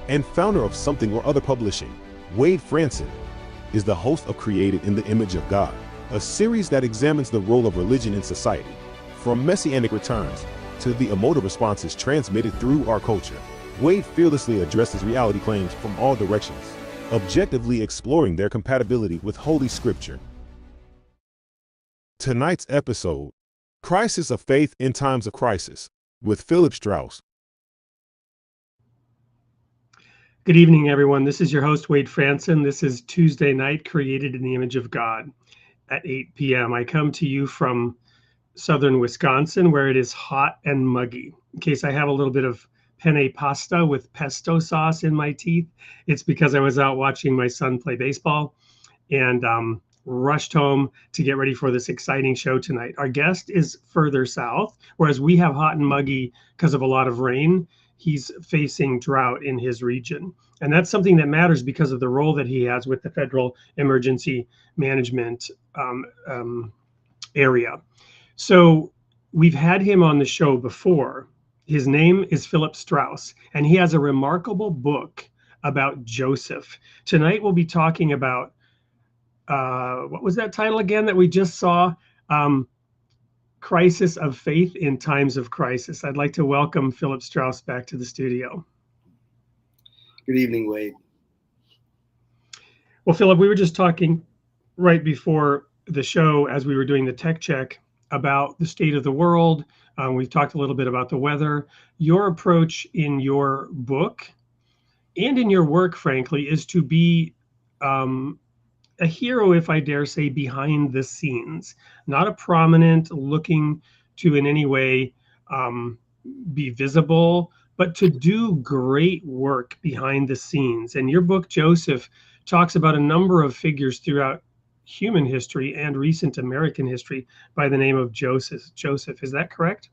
and founder of Something or Other Publishing, Wade Franson, is the host of Created in the Image of God, a series that examines the role of religion in society, from messianic returns to the emotive responses transmitted through our culture. Wade fearlessly addresses reality claims from all directions, objectively exploring their compatibility with Holy Scripture. Tonight's episode, Crisis of Faith in Times of Crisis, with Philip Strouse. Good evening, everyone. This is your host, Wade Franson. This is Tuesday night, Created in the Image of God at 8 p.m. I come to you from southern Wisconsin, where it is hot and muggy. In case I have a little bit of penne pasta with pesto sauce in my teeth, it's because I was out watching my son play baseball and rushed home to get ready for this exciting show tonight. Our guest is further south, whereas we have hot and muggy because of a lot of rain. He's facing drought in his region. And that's something that matters because of the role that he has with the federal emergency management area. So we've had him on the show before. His name is Philip Strouse, and he has a remarkable book about Joseph. Tonight we'll be talking about, what was that title again that we just saw? Crisis of Faith in Times of Crisis. I'd like to welcome Philip Strouse back to the studio. Good evening, Wade. Well, Philip, we were just talking right before the show as we were doing the tech check about the state of the world. We've talked a little bit about the weather. Your approach in your book and in your work, frankly, is to be a hero, if I dare say, behind the scenes, not a prominent looking to in any way be visible, but to do great work behind the scenes. And your book, Joseph, talks about a number of figures throughout human history and recent American history by the name of Joseph. Joseph, is that correct?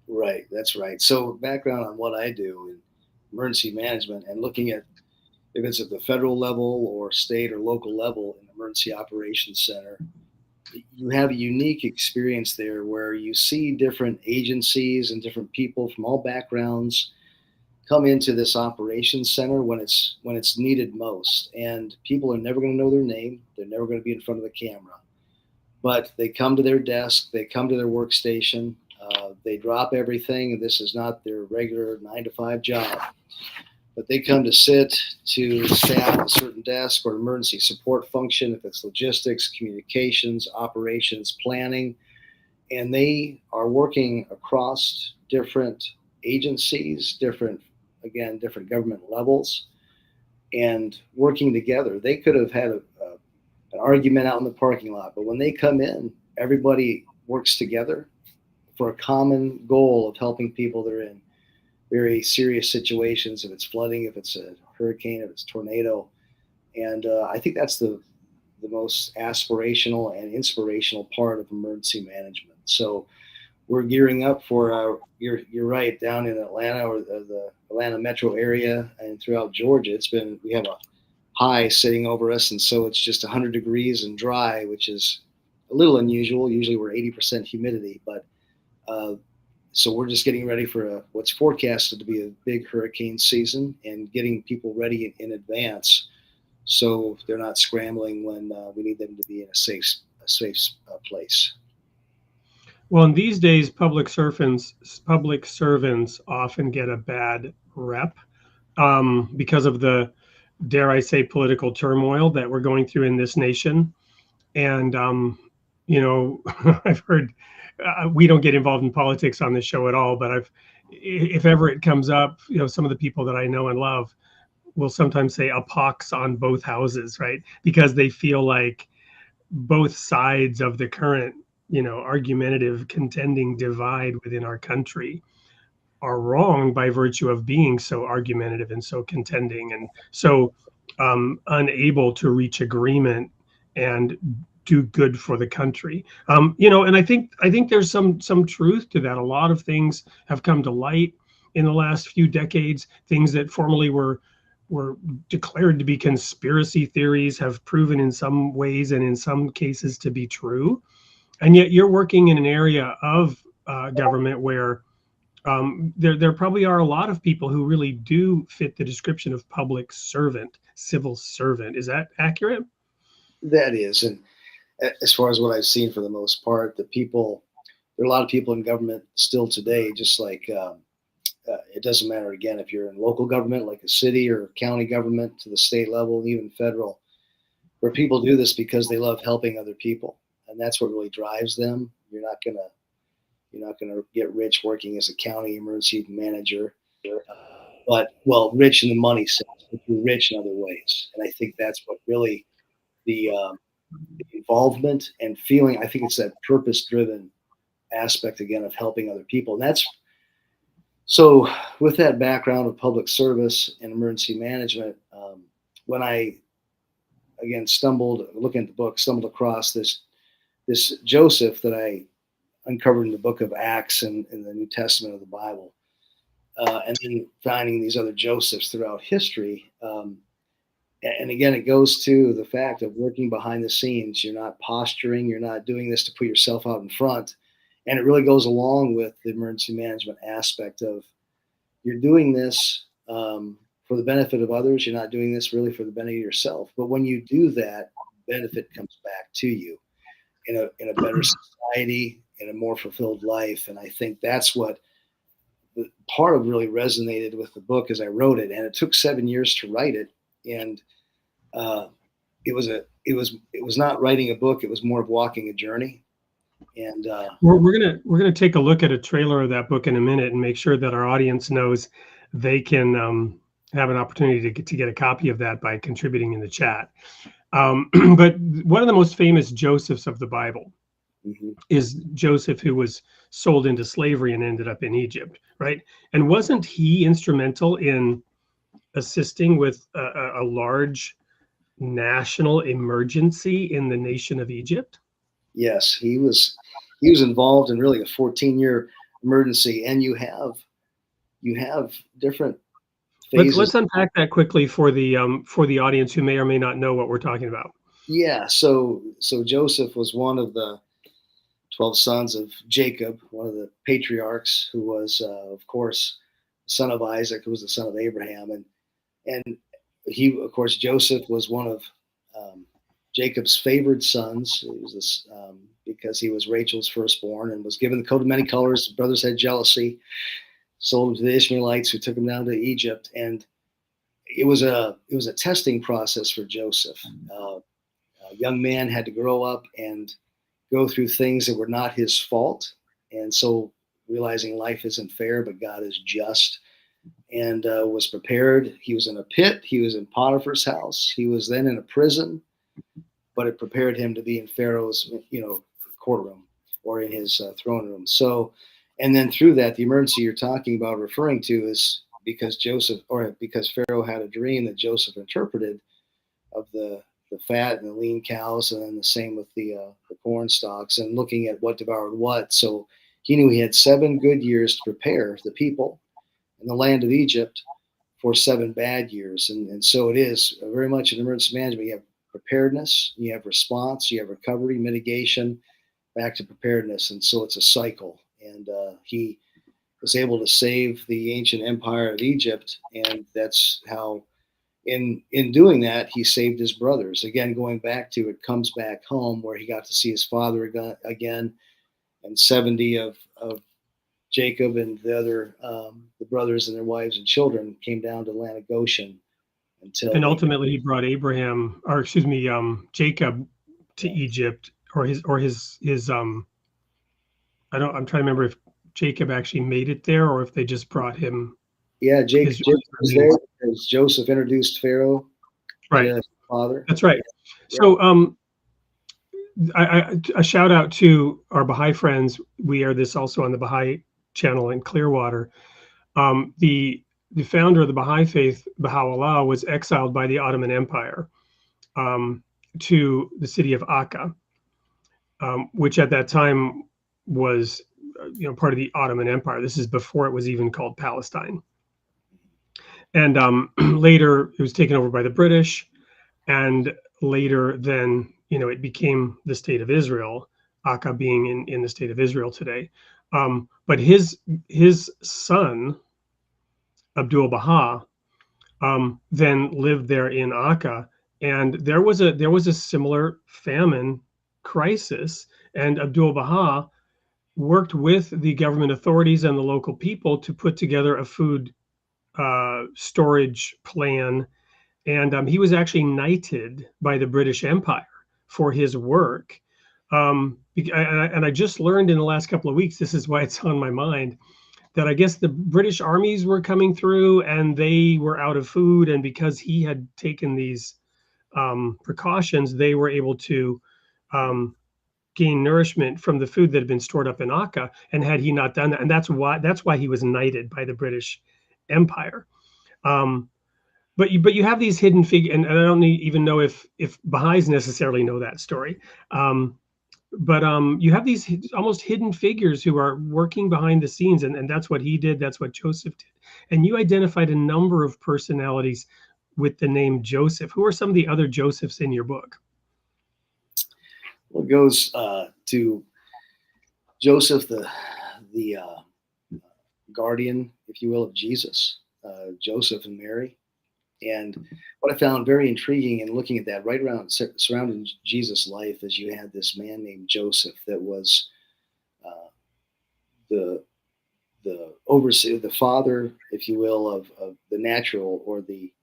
Right, that's right. So background on what I do in emergency management and looking at if it's at the federal level or state or local level in the Emergency Operations Center, you have a unique experience there where you see different agencies and different people from all backgrounds come into this operations center when it's needed most. And people are never going to know their name. They're never going to be in front of the camera. But they come to their desk, they come to their workstation, they drop everything. This is not their regular 9-to-5 job. But they come to sit to staff a certain desk or emergency support function, if it's logistics, communications, operations, planning, and they are working across different agencies, different government levels, and working together. They could have had an argument out in the parking lot, but when they come in, everybody works together for a common goal of helping people that are in very serious situations, if it's flooding, if it's a hurricane, if it's tornado. And I think that's the most aspirational and inspirational part of emergency management. So we're gearing up for, you're right, down in Atlanta or the Atlanta metro area and throughout Georgia, we have a high sitting over us. And so it's just 100 degrees and dry, which is a little unusual. Usually we're 80% humidity, but so we're just getting ready for what's forecasted to be a big hurricane season and getting people ready in advance so they're not scrambling when we need them to be in a safe place. Well, in these days, public servants often get a bad rep because of the, dare I say, political turmoil that we're going through in this nation. And, I've heard, we don't get involved in politics on this show at all, but if ever it comes up, some of the people that I know and love will sometimes say a pox on both houses, right? Because they feel like both sides of the current, argumentative contending divide within our country are wrong by virtue of being so argumentative and so contending and so unable to reach agreement and do good for the country. And I think there's some truth to that. A lot of things have come to light in the last few decades. Things that formerly were declared to be conspiracy theories have proven in some ways and in some cases to be true. And yet you're working in an area of government where There probably are a lot of people who really do fit the description of public servant, civil servant. Is that accurate? That is, and as far as what I've seen, for the most part, there are a lot of people in government still today, just like it doesn't matter again if you're in local government, like a city or county government, to the state level, even federal, where people do this because they love helping other people, and that's what really drives them. You're not gonna get rich working as a county emergency manager, but well, rich in the money sense, but you're rich in other ways, and I think that's what really the involvement and feeling. I think it's that purpose-driven aspect again of helping other people, and that's so. With that background of public service and emergency management, when I again stumbled looking at the book, stumbled across this Joseph that I uncovered in the book of Acts and in the New Testament of the Bible, and then finding these other Josephs throughout history. And again, it goes to the fact of working behind the scenes. You're not posturing. You're not doing this to put yourself out in front. And it really goes along with the emergency management aspect of you're doing this for the benefit of others. You're not doing this really for the benefit of yourself. But when you do that, benefit comes back to you in a better society, in a more fulfilled life. And I think that's what part of really resonated with the book as I wrote it. And it took 7 years to write it. And it was not writing a book. It was more of walking a journey. And we're gonna take a look at a trailer of that book in a minute and make sure that our audience knows they can have an opportunity to get a copy of that by contributing in the chat. But one of the most famous Josephs of the Bible is Joseph, who was sold into slavery and ended up in Egypt, right? And wasn't he instrumental in assisting with a large national emergency in the nation of Egypt? Yes, he was involved in really a 14-year emergency, and you have different phases. Let's unpack that quickly for the audience who may or may not know what we're talking about. Yeah, so Joseph was one of the 12 sons of Jacob, one of the patriarchs, who was, of course, son of Isaac, who was the son of Abraham, and he, of course, Joseph was one of Jacob's favored sons. It was this, because he was Rachel's firstborn and was given the coat of many colors. The brothers had jealousy, sold him to the Ishmaelites, who took him down to Egypt, and it was a testing process for Joseph. A young man had to grow up and go through things that were not his fault, and so realizing life isn't fair, but God is just, and was prepared. He was in a pit. He was in Potiphar's house. He was then in a prison, but it prepared him to be in Pharaoh's, courtroom or in his throne room. So, and then through that, the emergency you're talking about, referring to, is because Pharaoh had a dream that Joseph interpreted of the fat and the lean cows, and then the same with the corn stalks, and looking at what devoured what. So he knew he had 7 good years to prepare the people in the land of Egypt for 7 bad years. And so it is very much in emergency management. You have preparedness, you have response, you have recovery, mitigation, back to preparedness. And so it's a cycle. And he was able to save the ancient empire of Egypt. And that's how, in doing that, he saved his brothers. Again, going back to, it comes back home where he got to see his father again, and 70 of Jacob and the other the brothers and their wives and children came down to the land of Goshen and ultimately he brought Jacob to Egypt, or his I'm trying to remember if Jacob actually made it there or if they just brought him. Yeah, Jacob was there because Joseph introduced Pharaoh to his father. That's right. Yeah. So a shout out to our Baha'i friends. We air this also on the Baha'i channel in Clearwater. The founder of the Baha'i faith, Baha'u'llah, was exiled by the Ottoman Empire to the city of Akka, which at that time was part of the Ottoman Empire. This is before it was even called Palestine. And later it was taken over by the British, and later then it became the state of Israel, Akka being in the state of Israel today. But his son Abdul Baha then lived there in Akka, and there was a similar famine crisis, and Abdul Baha worked with the government authorities and the local people to put together a food storage plan, and he was actually knighted by the British Empire for his work. And I just learned in the last couple of weeks, this is why it's on my mind, that I guess the British armies were coming through and they were out of food. And because he had taken these precautions, they were able to gain nourishment from the food that had been stored up in Akka. And had he not done that, and that's why he was knighted by the British Empire. But you have these hidden figures, and I don't even know if Baha'is necessarily know that story. But you have these almost hidden figures who are working behind the scenes, and that's what he did. That's what Joseph did. And you identified a number of personalities with the name Joseph. Who are some of the other Josephs in your book? Well, it goes to Joseph, the guardian, if you will, of Jesus, Joseph and Mary. And what I found very intriguing in looking at that, right around surrounding Jesus' life, is you had this man named Joseph that was the overseer, the father, if you will, of the natural, or the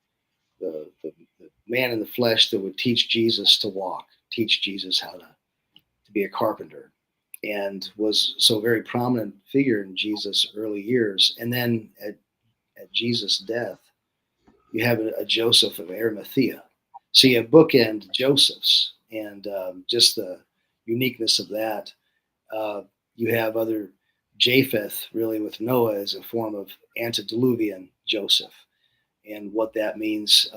man in the flesh that would teach Jesus to walk, teach Jesus how to be a carpenter, and was so a very prominent figure in Jesus' early years. And then at Jesus' death, you have a Joseph of Arimathea. So you have bookend Josephs, and just the uniqueness of that. You have other Japheth, really, with Noah as a form of antediluvian Joseph, and what that means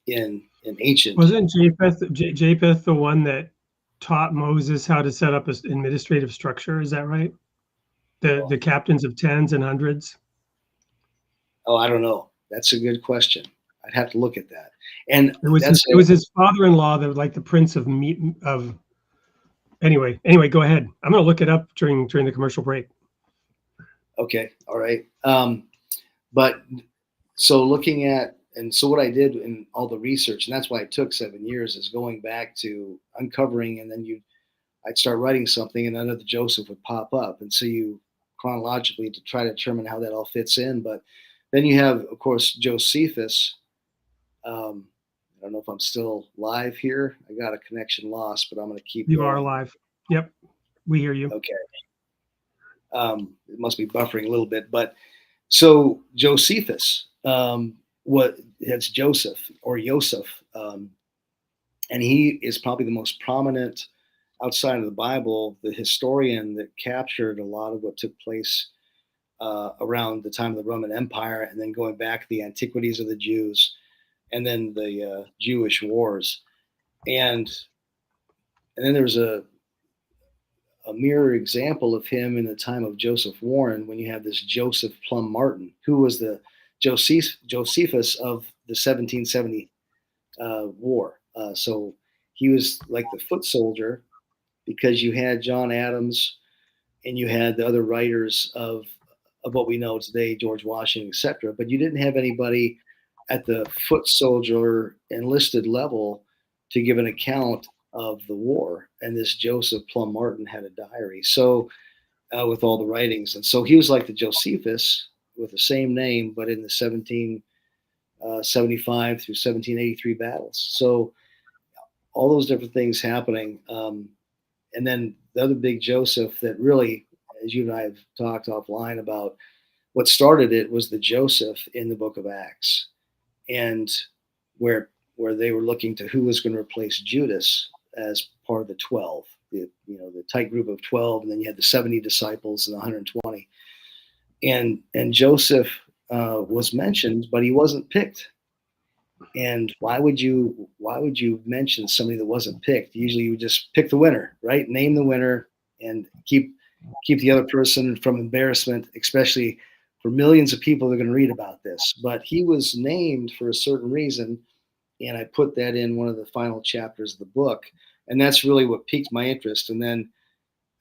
in ancient. Wasn't Japheth the one that taught Moses how to set up an administrative structure? Is that right? The captains of tens and hundreds? Oh, I don't know. That's a good question. I'd have to look at that. And it was his father-in-law that was like the prince of meat of. Anyway, go ahead. I'm going to look it up during the commercial break. Okay, all right. But so looking at, and so what I did in all the research, and that's why it took 7 years, is going back to uncovering, and then I'd start writing something, and another Joseph would pop up, and so you chronologically to try to determine how that all fits in. But then you have, of course, Josephus. I don't know if I'm still live here. I got a connection lost, but I'm going to keep You going. are live. Yep. We hear you. Okay. It must be buffering a little bit. But so Josephus, it's Joseph or Yosef. And he is probably the most prominent outside of the Bible, the historian that captured a lot of what took place around the time of the Roman Empire, and then going back to the antiquities of the Jews, and then the Jewish wars, and then there's a mirror example of him in the time of Joseph Warren, when you have this Joseph Plum Martin, who was the Josephus of the 1770 war. So he was like the foot soldier, because you had John Adams and you had the other writers of what we know today, George Washington, etc. But you didn't have anybody at the foot soldier enlisted level to give an account of the war. And this Joseph Plum Martin had a diary, so with all the writings. And so he was like the Josephus with the same name, but in the 1775 through 1783 battles. So all those different things happening. And then the other big Joseph that really, as you and I have talked offline about, what started it was the Joseph in the book of Acts, and where they were looking to who was going to replace Judas as part of the 12, the tight group of 12, and then you had the 70 disciples and the 120. And Joseph was mentioned, but he wasn't picked. And why would you mention somebody that wasn't picked? Usually you would just pick the winner, right? Name the winner and keep the other person from embarrassment, especially for millions of people that are going to read about this. But he was named for a certain reason, and I put that in one of the final chapters of the book. And that's really what piqued my interest. And then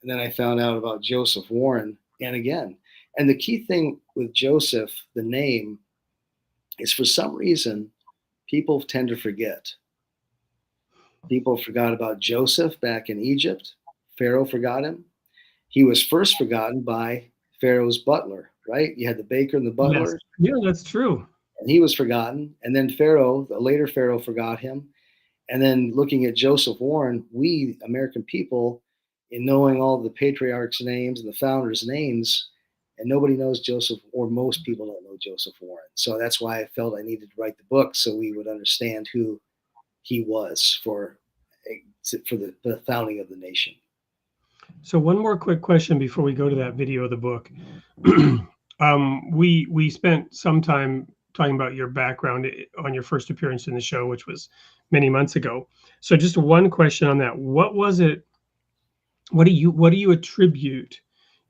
And then I found out about Joseph Warren. And the key thing with Joseph, the name, is for some reason, people tend to forget. People forgot about Joseph back in Egypt. Pharaoh forgot him. He was first forgotten by Pharaoh's butler, right? You had the baker and the Yes. butler, Yeah, that's true. and he was forgotten. And then Pharaoh, the later Pharaoh, forgot him. And then looking at Joseph Warren, we American people, in knowing all the patriarchs' names and the founders' names, and nobody knows Joseph, or most people don't know Joseph Warren. So that's why I felt I needed to write the book so we would understand who he was for the founding of the nation. So one more quick question before we go to that video of the book. We spent some time talking about your background on your first appearance in the show, which was many months ago. So just one question on that. What was it? What do you attribute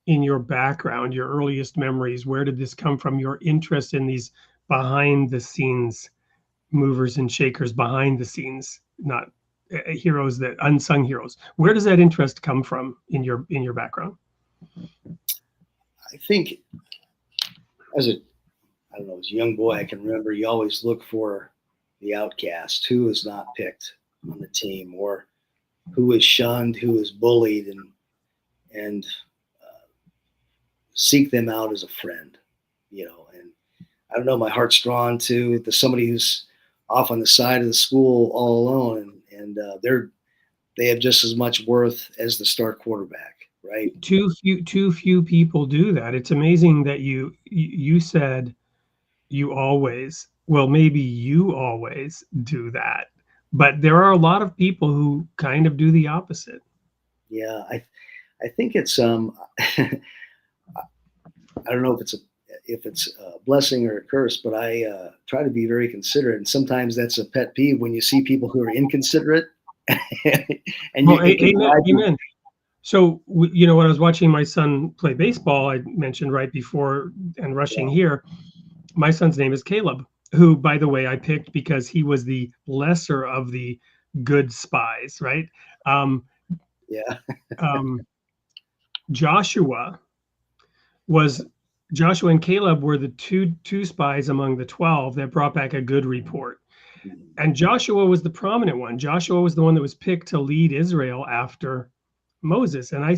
in your background, your earliest memories? Where did this come from? Your interest in these behind the scenes movers and shakers, behind the scenes, not heroes, that unsung heroes. Where does that interest come from in your background? I think as a young boy, I can remember you always look for the outcast, who is not picked on the team, or who is shunned, who is bullied, and seek them out as a friend, And I don't know, my heart's drawn to somebody who's off on the side of the school all alone, and they have just as much worth as the star quarterback, right? Too few people do that. It's amazing that you said you always, well, maybe you always do that, but there are a lot of people who kind of do the opposite. Yeah, I think it's I don't know if it's a blessing or a curse, but I try to be very considerate, and sometimes that's a pet peeve when you see people who are inconsiderate. And Well, you can amen. So, when I was watching my son play baseball, I mentioned right before and rushing here, my son's name is Caleb, who, by the way, I picked because he was the lesser of the good spies, right? Yeah. Joshua and Caleb were the two spies among the 12 that brought back a good report. And Joshua was the prominent one. Joshua was the one that was picked to lead Israel after Moses. And I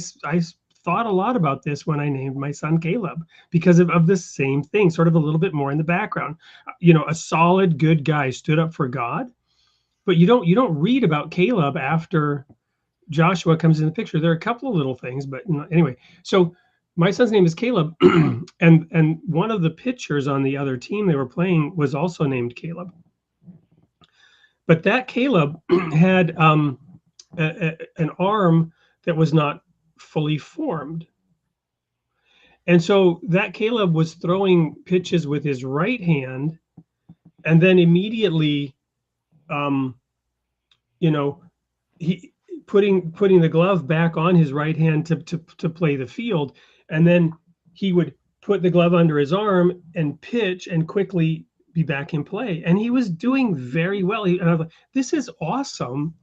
thought a lot about this when I named my son Caleb, because of this same thing, sort of a little bit more in the background. A solid, good guy stood up for God, but you don't read about Caleb after Joshua comes in the picture. There are a couple of little things, but anyway. So my son's name is Caleb, and one of the pitchers on the other team they were playing was also named Caleb. But that Caleb had an arm that was not fully formed. And so that Caleb was throwing pitches with his right hand, and then immediately, he putting the glove back on his right hand to play the field, and then he would put the glove under his arm and pitch and quickly be back in play. And he was doing very well. And I was like, this is awesome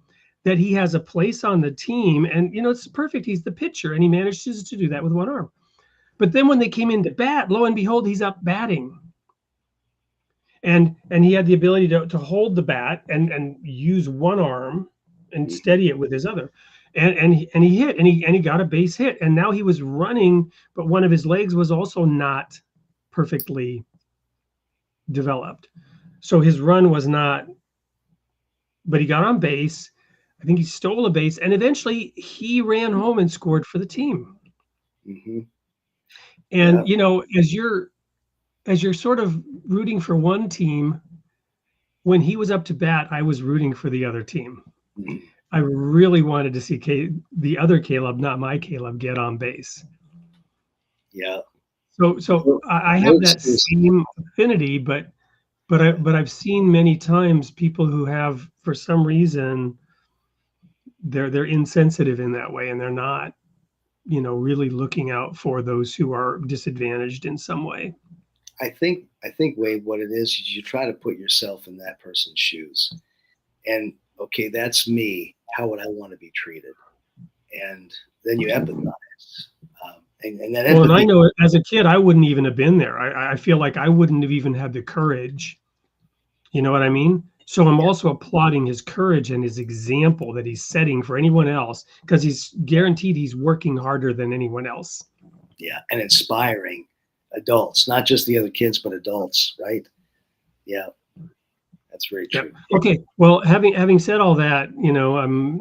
that he has a place on the team. And, it's perfect. He's the pitcher, and he manages to do that with one arm. But then when they came in to bat, lo and behold, he's up batting. And he had the ability to hold the bat and use one arm and steady it with his other. And he hit, and he got a base hit. And now he was running, but one of his legs was also not perfectly developed. So his run was not, but he got on base. I think he stole a base, and eventually he ran home and scored for the team. Mm-hmm. And as you're sort of rooting for one team, when he was up to bat, I was rooting for the other team. Mm-hmm. I really wanted to see the other Caleb, not my Caleb, get on base. Yeah. So I have that same affinity, but I've seen many times people who have, for some reason, they're insensitive in that way, and they're not, really looking out for those who are disadvantaged in some way. I think, Wade, what it is you try to put yourself in that person's shoes, and okay, that's me. How would I want to be treated? And then you empathize. And that Well, and I empathy. know as a kid, I wouldn't even have been there. I feel like I wouldn't have even had the courage. You know what I mean? So I'm Yeah, also applauding his courage and his example that he's setting for anyone else, because he's guaranteed he's working harder than anyone else. yeah, and inspiring adults, not just the other kids, but adults, right? Yeah, that's very Yep. true. Okay. Well, having said all that,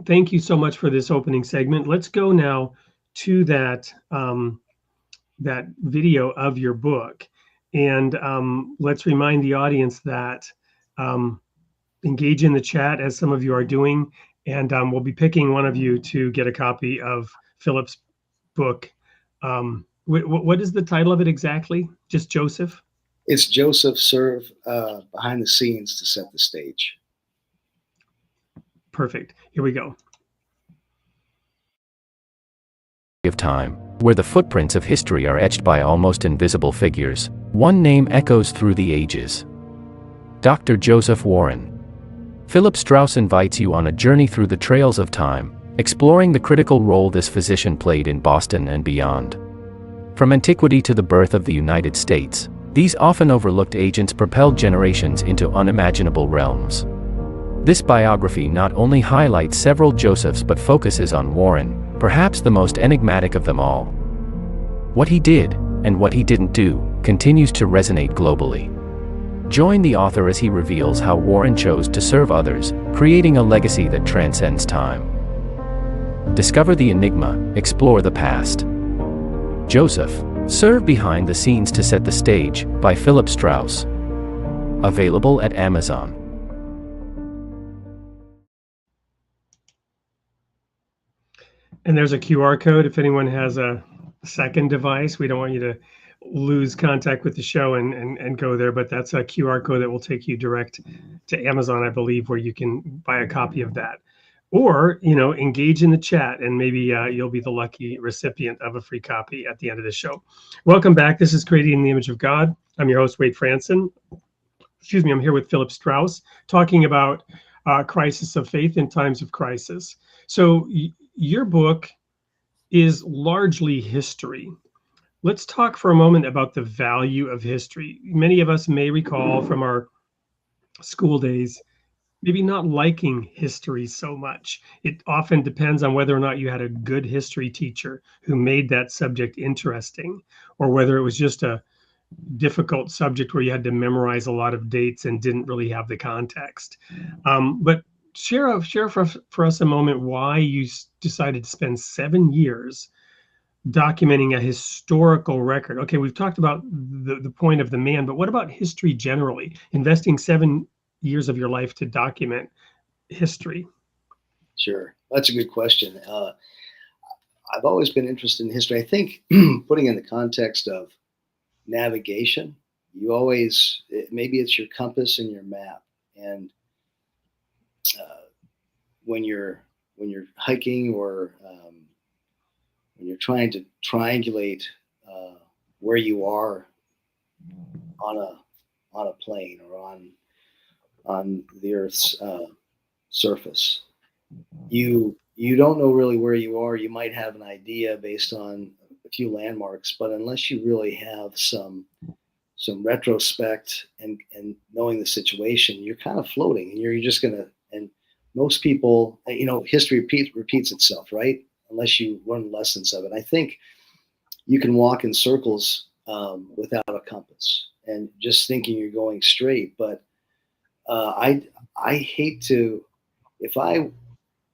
thank you so much for this opening segment. Let's go now to that video of your book, and let's remind the audience that um, engage in the chat as some of you are doing, and we'll be picking one of you to get a copy of Philip's book. What is the title of it exactly? Just Joseph? It's Joseph serve behind the scenes to set the stage. Perfect. Here we go. Of time, where the footprints of history are etched by almost invisible figures, one name echoes through the ages. Dr. Joseph Warren. Philip Strouse invites you on a journey through the trails of time, exploring the critical role this physician played in Boston and beyond. From antiquity to the birth of the United States, these often overlooked agents propelled generations into unimaginable realms. This biography not only highlights several Josephs but focuses on Warren, perhaps the most enigmatic of them all. What he did, and what he didn't do, continues to resonate globally. Join the author as he reveals how Warren chose to serve others, creating a legacy that transcends time. Discover the enigma, explore the past. Joseph, serve behind the scenes to set the stage, by Philip Strouse. Available at Amazon. And there's a QR code if anyone has a second device. We don't want you to lose contact with the show and go there, but that's a QR code that will take you direct to Amazon, I believe, where you can buy a copy of that. Or, engage in the chat, and maybe you'll be the lucky recipient of a free copy at the end of the show. Welcome back. This is Creating in the Image of God. I'm your host, Wade Franson. Excuse me, I'm here with Philip Strouse, talking about crisis of faith in times of crisis. So your book is largely history. Let's talk for a moment about the value of history. Many of us may recall from our school days maybe not liking history so much. It often depends on whether or not you had a good history teacher who made that subject interesting, or whether it was just a difficult subject where you had to memorize a lot of dates and didn't really have the context. But share for us a moment why you decided to spend 7 years documenting a historical record. Okay, we've talked about the point of the man, but what about history generally? Investing 7 years of your life to document history. Sure, that's a good question. I've always been interested in history. I think putting in the context of navigation, maybe it's your compass and your map. And when you're hiking or when you're trying to triangulate where you are on a plane or on the Earth's surface, you don't know really where you are. You might have an idea based on a few landmarks, but unless you really have some retrospect and knowing the situation, you're kind of floating, and you're just gonna. And most people, history repeats itself, right? Unless you learn lessons of it. I think you can walk in circles without a compass and just thinking you're going straight. But I hate to, if I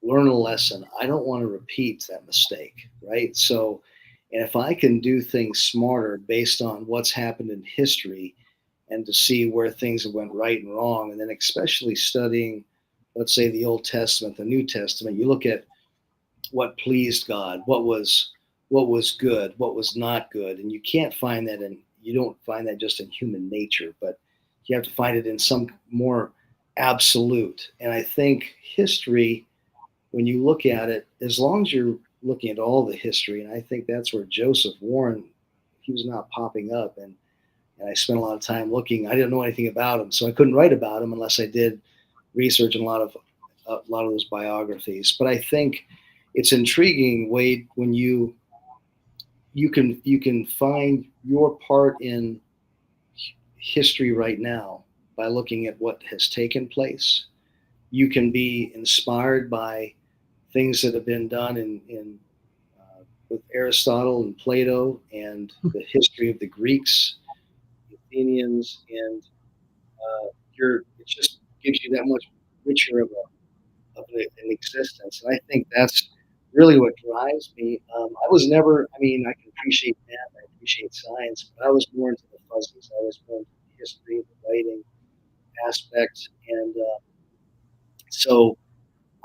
learn a lesson, I don't want to repeat that mistake, right? So, and if I can do things smarter based on what's happened in history and to see where things went right and wrong, and then especially studying, let's say, the Old Testament, the New Testament, you look at what pleased God, what was good, what was not good, and you don't find that just in human nature, but you have to find it in some more absolute. And I think history, when you look at it, as long as you're looking at all the history, and I think that's where Joseph Warren, he was not popping up, and I spent a lot of time looking. I didn't know anything about him, so I couldn't write about him unless I did research in a lot of those biographies. But I think it's intriguing, Wade, when you you can find your part in history right now by looking at what has taken place. You can be inspired by things that have been done in with Aristotle and Plato and the history of the Greeks, the Athenians, and it just gives you that much richer of an existence. And I think that's really what drives me. I was never, I mean, I can appreciate math, I appreciate science, but I was more into the fuzzies. I was more into the history, the writing aspect, and so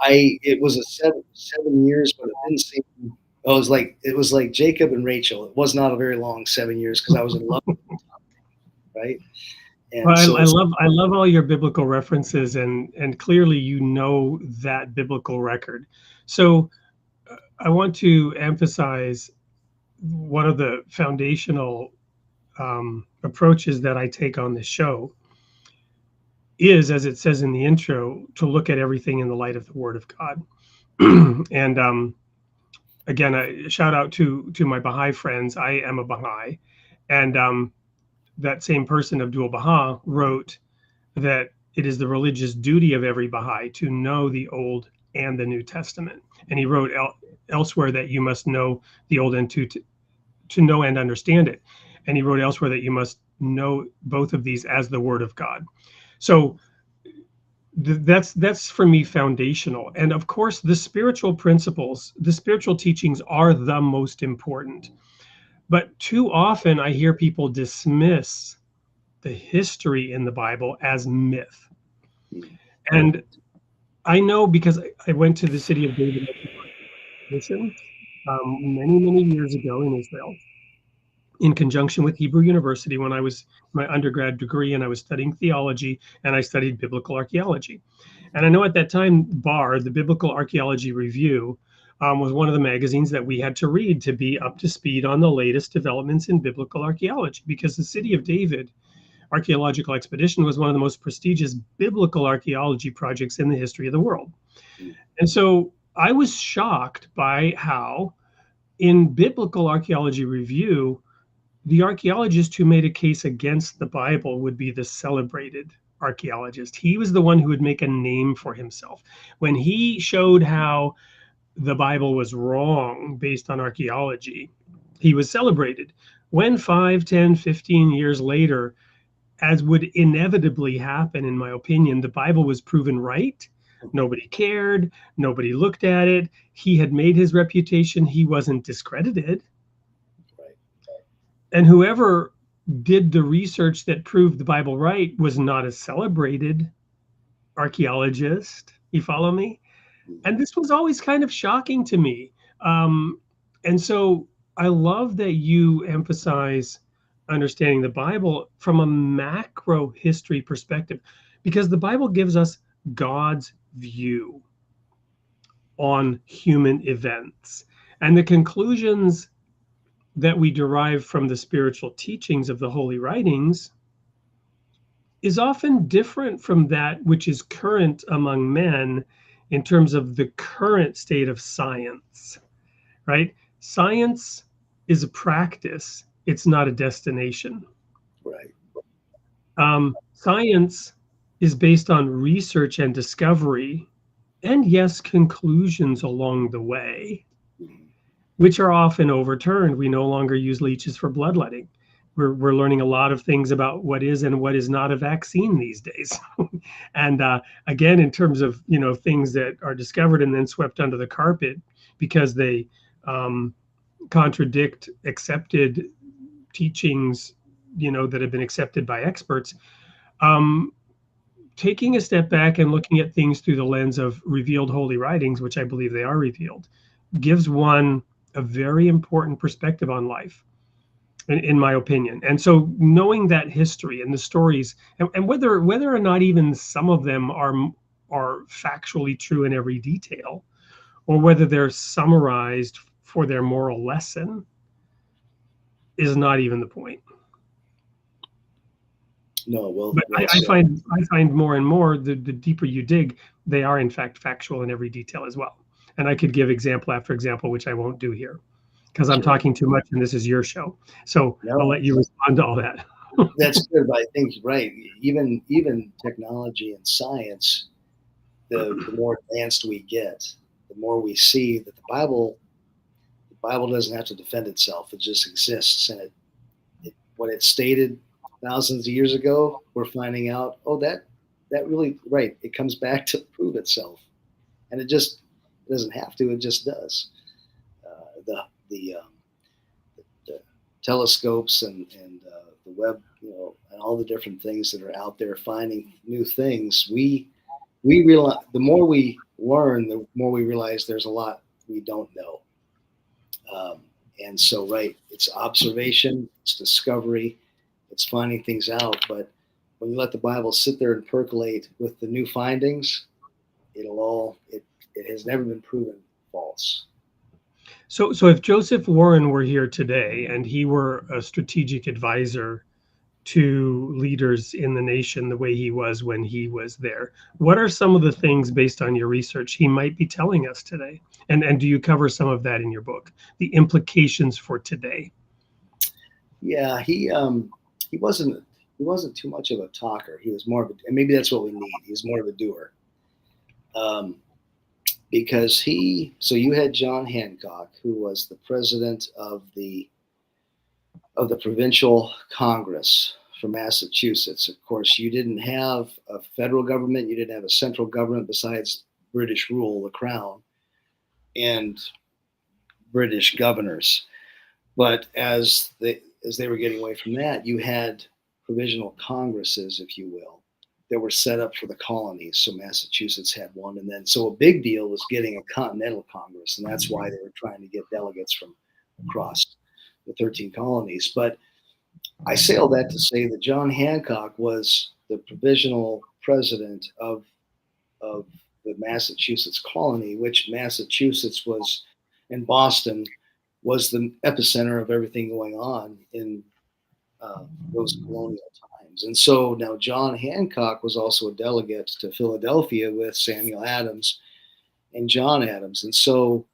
it was a 7 years, but it didn't seem. Oh, it was like Jacob and Rachel. It was not a very long 7 years because I was in love with them, right? And Well, so I love all your biblical references, and clearly you know that biblical record. So I want to emphasize one of the foundational approaches that I take on this show is, as it says in the intro, to look at everything in the light of the Word of God. And again, a shout out to my Baha'i friends. I am a Baha'i, and that same person, Abdul Baha, wrote that it is the religious duty of every Baha'i to know the Old and the New Testament. And he wrote elsewhere that you must know the Old and to know and understand it. And he wrote elsewhere that you must know both of these as the Word of God. So that's for me foundational. And of course, the spiritual principles, the spiritual teachings are the most important. But too often I hear people dismiss the history in the Bible as myth. And I know because I went to the city of David many years ago in Israel, in conjunction with Hebrew University when I was my undergrad degree, and I was studying theology and I studied biblical archaeology. And I know at that time, BAR, the Biblical Archaeology Review, was one of the magazines that we had to read to be up to speed on the latest developments in biblical archaeology, because the City of David Archaeological Expedition was one of the most prestigious biblical archaeology projects in the history of the world. And so I was shocked by how in Biblical Archaeology Review, the archaeologist who made a case against the Bible would be the celebrated archaeologist. He was the one who would make a name for himself. When he showed how the Bible was wrong based on archaeology, he was celebrated. When 5, 10, 15 years later, as would inevitably happen, in my opinion, the Bible was proven right. Nobody cared. Nobody looked at it. He had made his reputation. He wasn't discredited. And whoever did the research that proved the Bible right was not a celebrated archaeologist. You follow me? And this was always kind of shocking to me. And so I love that you emphasize understanding the Bible from a macro history perspective, because the Bible gives us God's view on human events. And the conclusions that we derive from the spiritual teachings of the holy writings is often different from that which is current among men in terms of the current state of science, right? Science is a practice, it's not a destination. Right. Science is based on research and discovery, and yes, conclusions along the way, which are often overturned. We no longer use leeches for bloodletting. We're learning a lot of things about what is and what is not a vaccine these days. And again, in terms of things that are discovered and then swept under the carpet because they contradict accepted teachings, that have been accepted by experts. Taking a step back and looking at things through the lens of revealed holy writings, which I believe they are revealed, gives one a very important perspective on life, in my opinion. And so knowing that history and the stories, and whether or not even some of them are factually true in every detail, or whether they're summarized for their moral lesson, is not even the point. No, well, but I find more and more the deeper you dig, they are in fact factual in every detail as well. And I could give example after example, which I won't do here. because I'm Sure. talking too much and this is your show. So No, I'll let you respond to all that. that's good. But I think right. Even technology and science, the more advanced we get, the more we see that the Bible doesn't have to defend itself. It just exists, and what it stated thousands of years ago, we're finding out. Oh, that really right. It comes back to prove itself, and it doesn't have to. It just does. The telescopes and the web, and all the different things that are out there finding new things. We realize the more we learn, the more we realize there's a lot we don't know. And so, right, it's observation, it's discovery, it's finding things out. But when you let the Bible sit there and percolate with the new findings, it has never been proven false. So if Joseph Warren were here today and he were a strategic advisor to leaders in the nation the way he was when he was there, what are some of the things based on your research he might be telling us today? And do you cover some of that in your book? The implications for today. Yeah, he wasn't too much of a talker. He was more of a, and maybe that's what we need. He's more of a doer. Because so you had John Hancock, who was the president of the provincial Congress for Massachusetts. Of course, you didn't have a federal government, you didn't have a central government besides British rule, the crown, and British governors. But as they were getting away from that, you had provisional congresses, if you will, that were set up for the colonies. So Massachusetts had one, and then so a big deal was getting a continental congress, and that's why they were trying to get delegates from across the 13 colonies. But I say all that to say that John Hancock was the provisional president of the Massachusetts colony, which Massachusetts was, in Boston, was the epicenter of everything going on in those colonial times. And so now John Hancock was also a delegate to Philadelphia with Samuel Adams and John Adams. And so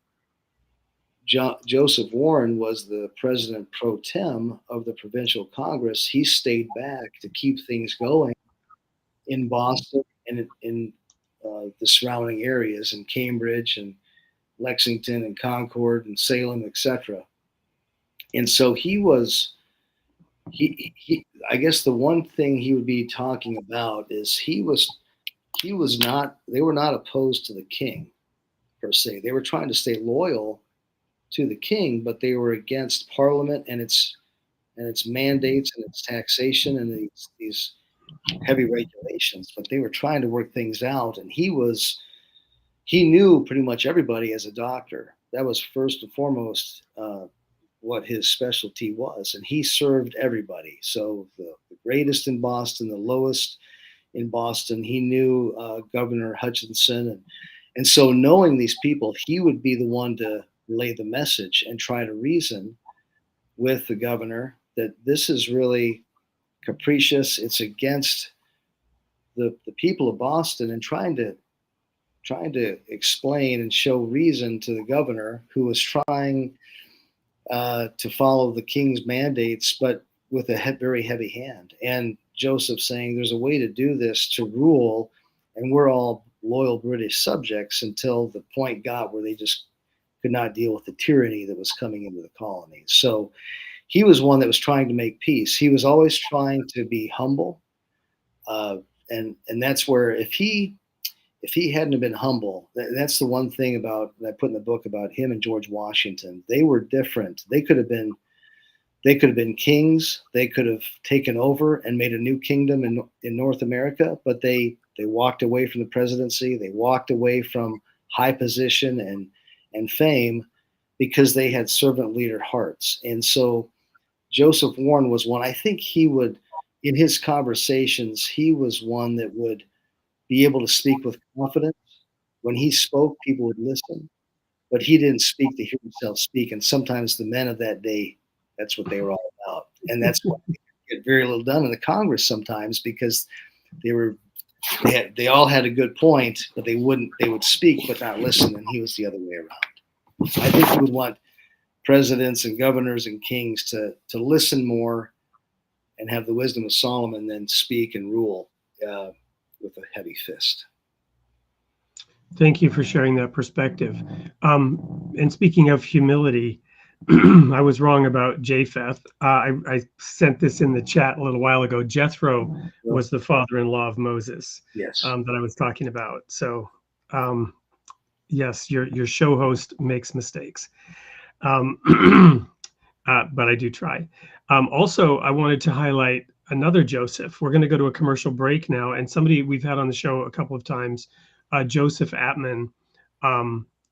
Joseph Warren was the president pro tem of the provincial Congress. He stayed back to keep things going in Boston and in the surrounding areas in Cambridge and Lexington and Concord and Salem, etc. And so he I guess the one thing he would be talking about is they were not opposed to the king per se. They were trying to stay loyal to the king, but they were against Parliament and its mandates and its taxation and these heavy regulations. But they were trying to work things out, and he knew pretty much everybody as a doctor. That was first and foremost what his specialty was, and he served everybody. So the greatest in Boston, the lowest in Boston. He knew Governor Hutchinson, and so knowing these people, he would be the one to relay the message and try to reason with the governor that this is really capricious. It's against the people of Boston, and trying to explain and show reason to the governor, who was trying to follow the king's mandates, but with a very heavy hand. And Joseph saying there's a way to do this to rule, and we're all loyal British subjects until the point got where they just could not deal with the tyranny that was coming into the colonies. So he was one that was trying to make peace. He was always trying to be humble, and that's where if he hadn't been humble, that's the one thing about that I put in the book about him and George Washington. They were different. They could have been kings. They could have taken over and made a new kingdom in North America, but they walked away from the presidency. They walked away from high position and fame because they had servant leader hearts. And so Joseph Warren was one. I think he would, in his conversations, he was one that would be able to speak with confidence. When he spoke, people would listen, but he didn't speak to hear himself speak. And sometimes the men of that day, that's what they were all about. And that's why they get very little done in the Congress sometimes, because they all had a good point, but they would speak but not listen. And he was the other way around. I think he would want presidents and governors and kings to listen more and have the wisdom of Solomon than speak and rule with a heavy fist. Thank you for sharing that perspective. And speaking of humility, I was wrong about Japheth. I sent this in the chat a little while ago. Jethro was the father-in-law of Moses. Yes. That I was talking about. So, yes, your show host makes mistakes, but I do try. Also, I wanted to highlight another Joseph. We're going to go to a commercial break now, and somebody we've had on the show a couple of times, Joseph Atman,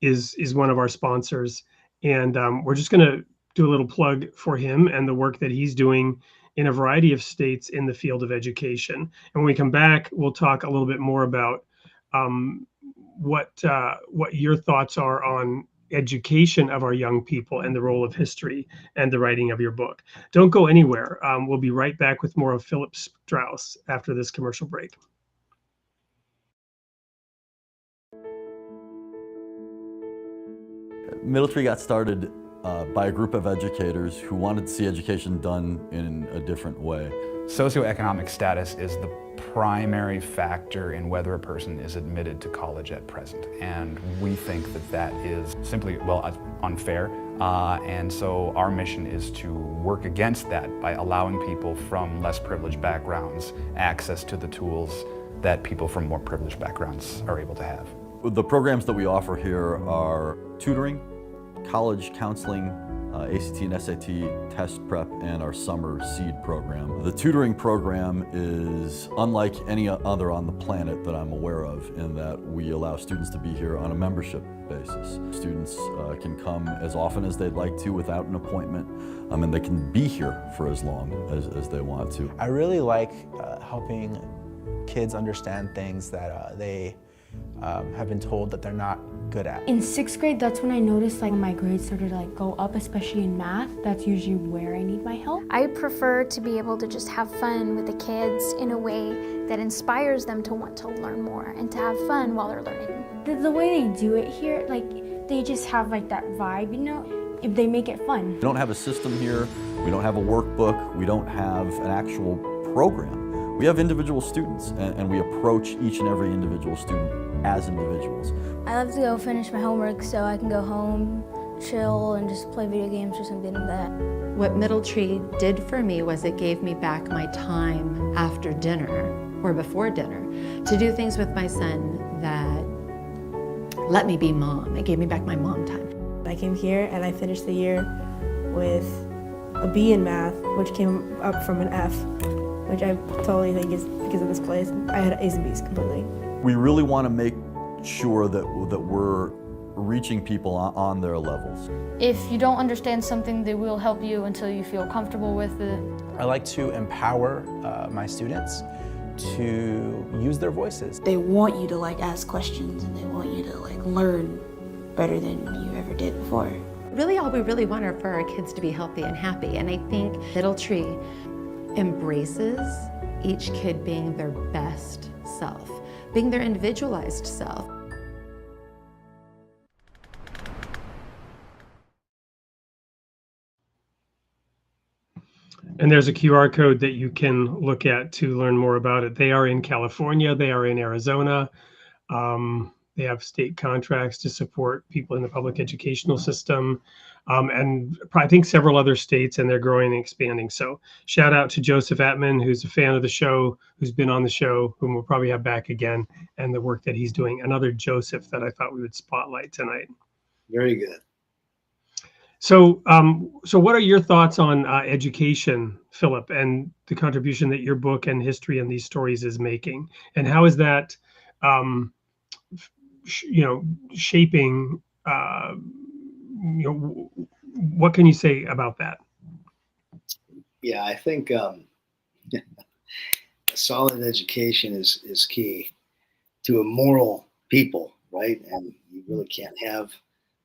is one of our sponsors, and we're just going to do a little plug for him and the work that he's doing in a variety of states in the field of education. And when we come back, we'll talk a little bit more about what your thoughts are on education of our young people and the role of history and the writing of your book. Don't go anywhere. We'll be right back with more of Philip Strouse after this commercial break. Middle Tree got started by a group of educators who wanted to see education done in a different way. Socioeconomic status is the primary factor in whether a person is admitted to college at present. And we think that that is simply, well, unfair. And so our mission is to work against that by allowing people from less privileged backgrounds access to the tools that people from more privileged backgrounds are able to have. The programs that we offer here are tutoring, college counseling, ACT and SAT test prep, and our summer seed program. The tutoring program is unlike any other on the planet that I'm aware of, in that we allow students to be here on a membership basis. Students can come as often as they'd like to without an appointment, and they can be here for as long as they want to. I really like helping kids understand things that they have been told that they're not good at. In 6th grade, that's when I noticed like my grades started to go up, especially in math. That's usually where I need my help. I prefer to be able to just have fun with the kids in a way that inspires them to want to learn more and to have fun while they're learning. The way they do it here, they just have that vibe, if they make it fun. We don't have a system here, we don't have a workbook, we don't have an actual program. We have individual students, and we approach each and every individual student as individuals. I love to go finish my homework so I can go home, chill, and just play video games or something like that. What Middle Tree did for me was it gave me back my time after dinner or before dinner to do things with my son that let me be mom. It gave me back my mom time. I came here and I finished the year with a B in math, which came up from an F, which I totally think is because of this place. I had A's and B's completely. We really want to make sure that we're reaching people on their levels. If you don't understand something, they will help you until you feel comfortable with it. I like to empower my students to use their voices. They want you to ask questions, and they want you to learn better than you ever did before. Really, all we really want are for our kids to be healthy and happy. And I think Middle Tree embraces each kid being their best self, being their individualized self. And there's a QR code that you can look at to learn more about it. They are in California, they are in Arizona. They have state contracts to support people in the public educational system, and I think several other states, and they're growing and expanding. So shout out to Joseph Atman, who's a fan of the show, who's been on the show, whom we'll probably have back again, and the work that he's doing. Another Joseph that I thought we would spotlight tonight. Very good. So, so what are your thoughts on education, Philip, and the contribution that your book and history and these stories is making, and how is that, shaping? What can you say about that? Yeah, I think solid education is key to a moral people, right? And you really can't have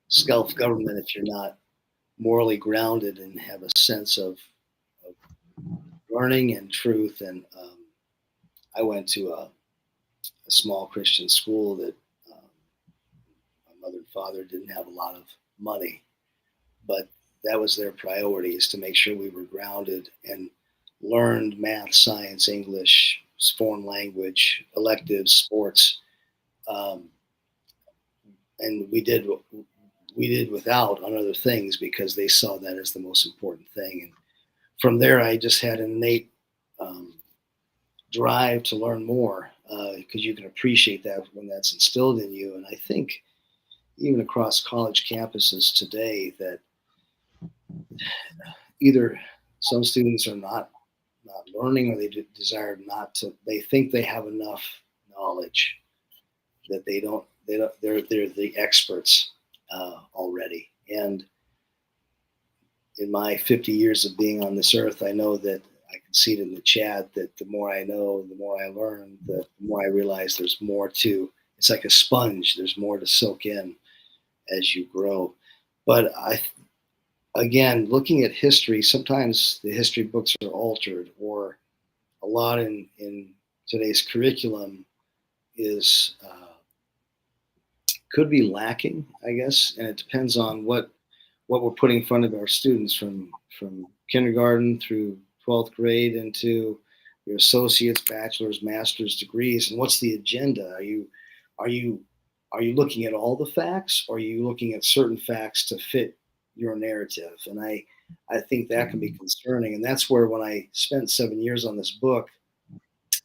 self-government if you're not morally grounded and have a sense of learning and truth. And I went to a small Christian school that my mother and father didn't have a lot of money, but that was their priority, is to make sure we were grounded and learned math, science, English, foreign language, electives, sports, and we did without on other things because they saw that as the most important thing. And from there, I just had an innate drive to learn more because you can appreciate that when that's instilled in you. And I think even across college campuses today, that either some students are not learning, or they desire not to. They think they have enough knowledge that they're the experts already. And in my 50 years of being on this earth, I know that I can see it in the chat that the more I know, the more I learn, the more I realize there's more to. It's like a sponge. There's more to soak in as you grow. But again, looking at history, sometimes the history books are altered, or a lot in today's curriculum is could be lacking, I guess, and it depends on what we're putting in front of our students from kindergarten through 12th grade into your associates, bachelor's, master's degrees, and what's the agenda? Are you looking at all the facts, or are you looking at certain facts to fit your narrative? And I think that can be concerning, and that's where, when I spent 7 years on this book,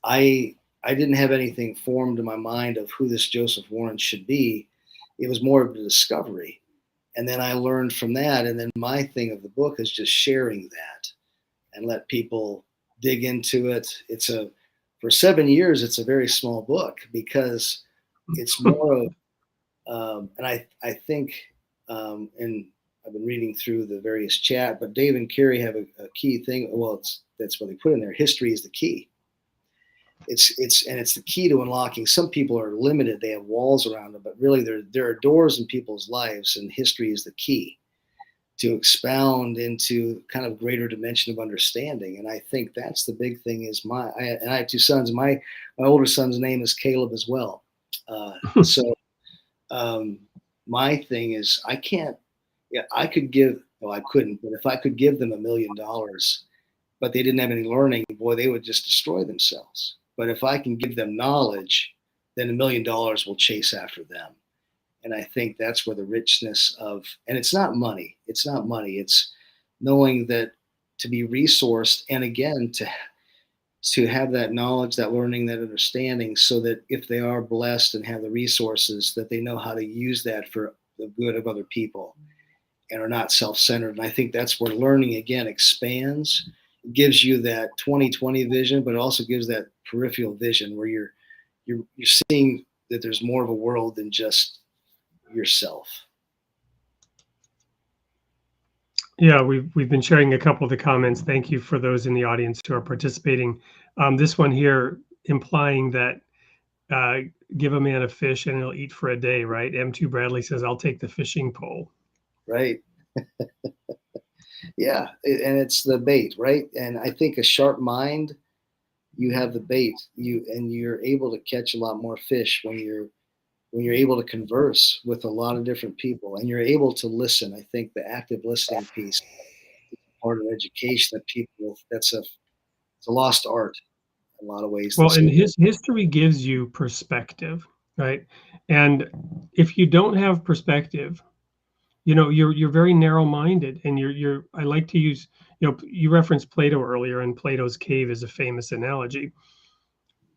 I didn't have anything formed in my mind of who this Joseph Warren should be. It was more of a discovery. And then I learned from that. And then my thing of the book is just sharing that and let people dig into it. For 7 years, it's a very small book because it's more of, and I think, and I've been reading through the various chat, but Dave and Carrie have a key thing. Well, that's what they put in there. History is the key. It's the key to unlocking. Some people are limited; they have walls around them, but really there are doors in people's lives, and history is the key to expound into kind of greater dimension of understanding. And I think that's the big thing. Is I have two sons. My older son's name is Caleb as well. So my thing is, I can't. Yeah, I could give. Well, I couldn't, but if I could give them $1 million, but they didn't have any learning, boy, they would just destroy themselves. But if I can give them knowledge, then $1 million will chase after them. And I think that's where the richness of, and it's not money. It's not money. It's knowing that to be resourced, and again, to have that knowledge, that learning, that understanding, so that if they are blessed and have the resources, that they know how to use that for the good of other people and are not self-centered. And I think that's where learning, again, expands. It gives you that 20/20 vision, but it also gives that peripheral vision where you're seeing that there's more of a world than just yourself. Yeah, we've been sharing a couple of the comments. Thank you for those in the audience who are participating. This one here implying that give a man a fish and he'll eat for a day, right? M2 Bradley says, I'll take the fishing pole. Right. Yeah, and it's the bait, right? And I think a sharp mind, you have the bait, you're able to catch a lot more fish when you're able to converse with a lot of different people, and you're able to listen. I think the active listening piece is part of education that it's a lost art in a lot of ways. Well, and his history gives you perspective, right? And if you don't have perspective, you're very narrow-minded, and I like to use, you referenced Plato earlier, and Plato's cave is a famous analogy.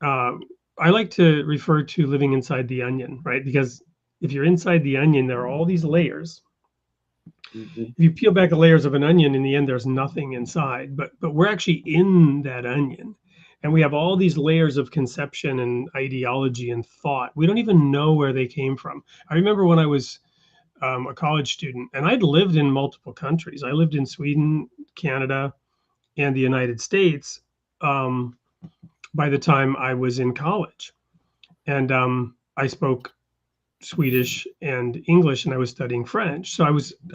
I like to refer to living inside the onion, right? Because if you're inside the onion, there are all these layers. Mm-hmm. If you peel back the layers of an onion, in the end, there's nothing inside, but we're actually in that onion. And we have all these layers of conception and ideology and thought. We don't even know where they came from. I remember when I was a college student, and I'd lived in multiple countries. I lived in Sweden, Canada, and the United States by the time I was in college. And I spoke Swedish and English, and I was studying French. So I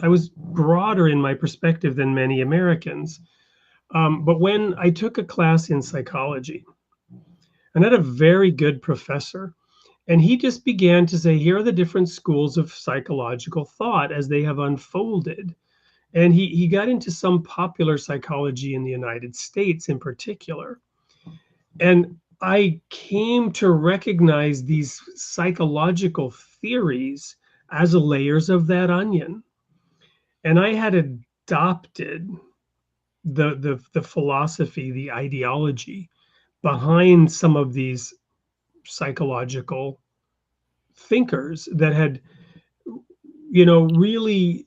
was broader in my perspective than many Americans. But when I took a class in psychology, and I had a very good professor, and he just began to say, here are the different schools of psychological thought as they have unfolded. And he got into some popular psychology in the United States in particular. And I came to recognize these psychological theories as layers of that onion. And I had adopted the philosophy, the ideology behind some of these psychological thinkers that had, really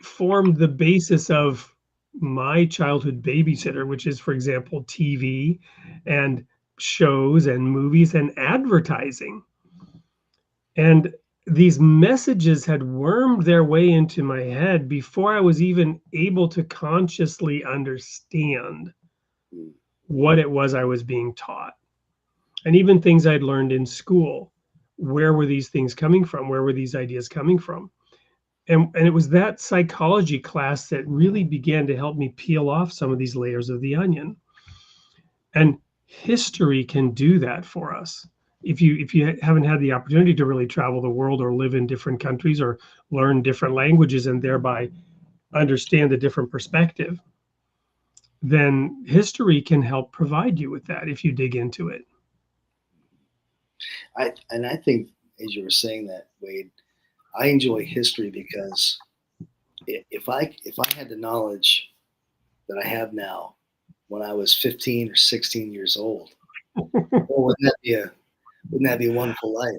formed the basis of my childhood babysitter, which is, for example, TV and shows and movies and advertising. And these messages had wormed their way into my head before I was even able to consciously understand what it was I was being taught. And even things I'd learned in school. Where were these things coming from? Where were these ideas coming from? And it was that psychology class that really began to help me peel off some of these layers of the onion. And history can do that for us. If you haven't had the opportunity to really travel the world or live in different countries or learn different languages and thereby understand a different perspective, then history can help provide you with that if you dig into it. I think, as you were saying that, Wade, I enjoy history because if I had the knowledge that I have now when I was 15 or 16 years old, wouldn't that be a wonderful life?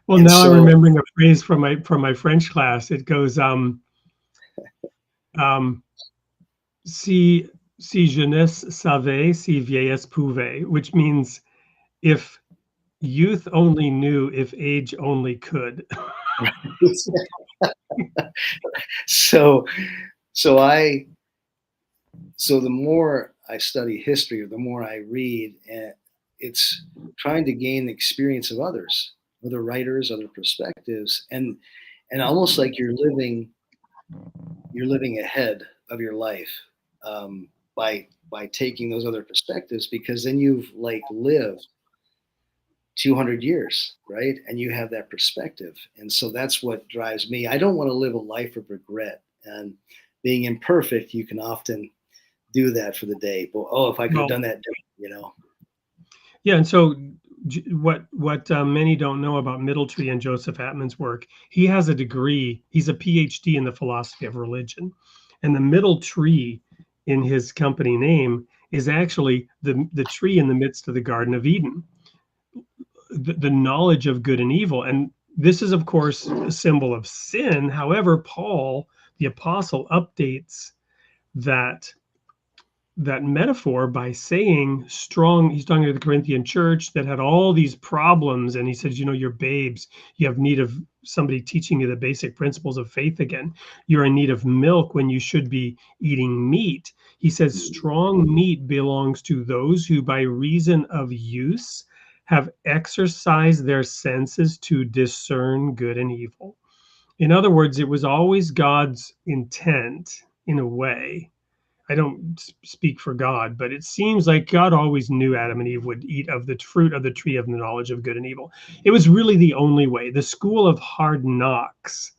Well, And now I'm so, remembering a phrase from my French class. It goes, si jeunesse savait, si vieillesse pouvait, which means if youth only knew, if age only could. so so I so the more I study history, or the more I read, and it's trying to gain the experience of others, other writers, other perspectives, and almost like you're living ahead of your life, by taking those other perspectives, because then you've like lived 200 years, right? And you have that perspective. And so that's what drives me. I don't want to live a life of regret. And being imperfect, you can often do that for the day. But oh, if I could have Well, done that different. yeah, and so what many don't know about Middletree and Joseph Atman's work, he has a degree, he's a PhD in the philosophy of religion. And the middle tree in his company name is actually the tree in the midst of the Garden of Eden, the knowledge of good and evil. And this is, of course, a symbol of sin. However, Paul, the apostle, updates that metaphor by saying strong. He's talking to the Corinthian church that had all these problems, and he says, you're babes. You have need of somebody teaching you the basic principles of faith again. You're in need of milk when you should be eating meat. He says strong meat belongs to those who by reason of use have exercised their senses to discern good and evil. In other words, it was always God's intent, in a way. I don't speak for God, but it seems like God always knew Adam and Eve would eat of the fruit of the tree of the knowledge of good and evil. It was really the only way. The school of hard knocks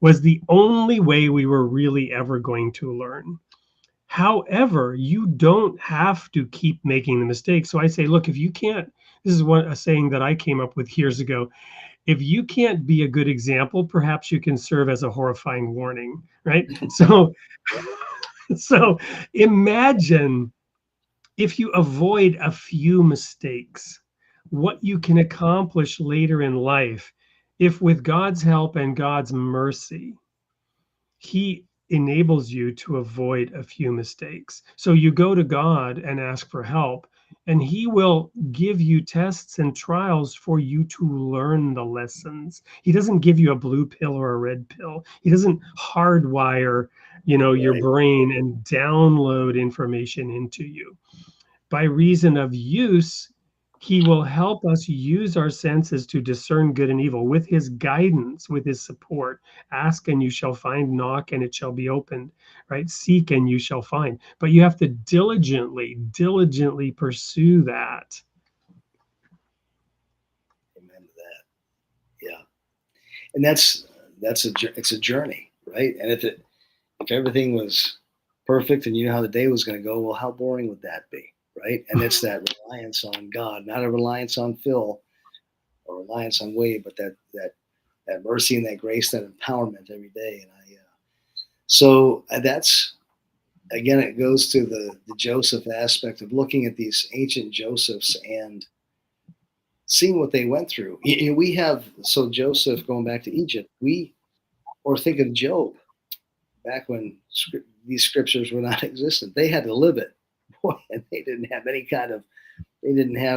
was the only way we were really ever going to learn. However, you don't have to keep making the mistakes. So I say, look, if you can't, this is a saying that I came up with years ago. If you can't be a good example, perhaps you can serve as a horrifying warning, right? So imagine if you avoid a few mistakes, what you can accomplish later in life if, with God's help and God's mercy, He enables you to avoid a few mistakes. So you go to God and ask for help, and He will give you tests and trials for you to learn the lessons. He doesn't give you a blue pill or a red pill. He doesn't hardwire, your brain and download information into you. By reason of use, He will help us use our senses to discern good and evil with His guidance, with His support. Ask and you shall find, knock and it shall be opened, right? Seek and you shall find. But you have to diligently pursue that. Amen to that. Yeah. And it's a journey, right? And if if everything was perfect and you know how the day was going to go, well, how boring would that be, right? And it's that reliance on God, not a reliance on Phil or reliance on Wade, but that mercy and that grace, that empowerment every day. And so that's, again, it goes to the Joseph aspect of looking at these ancient Josephs and seeing what they went through. We have, so Joseph, going back to Egypt, or think of Job back when these scriptures were not existent. They had to live it. Boy, and they didn't have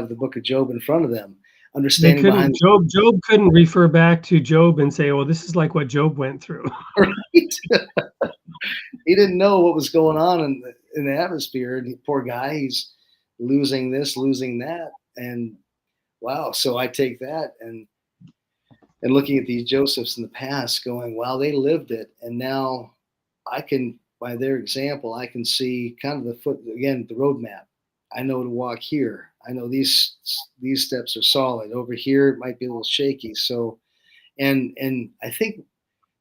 the book of Job in front of them. They Understanding couldn't. behind Job couldn't refer back to Job and say, "Oh, this is like what Job went through." right? He didn't know what was going on in the atmosphere. And poor guy, he's losing this, losing that, and wow. So I take that and looking at these Josephs in the past, going, wow, they lived it, and now I can, by their example, I can see kind of the roadmap. I know to walk here. I know these steps are solid. Over here, it might be a little shaky. So, and I think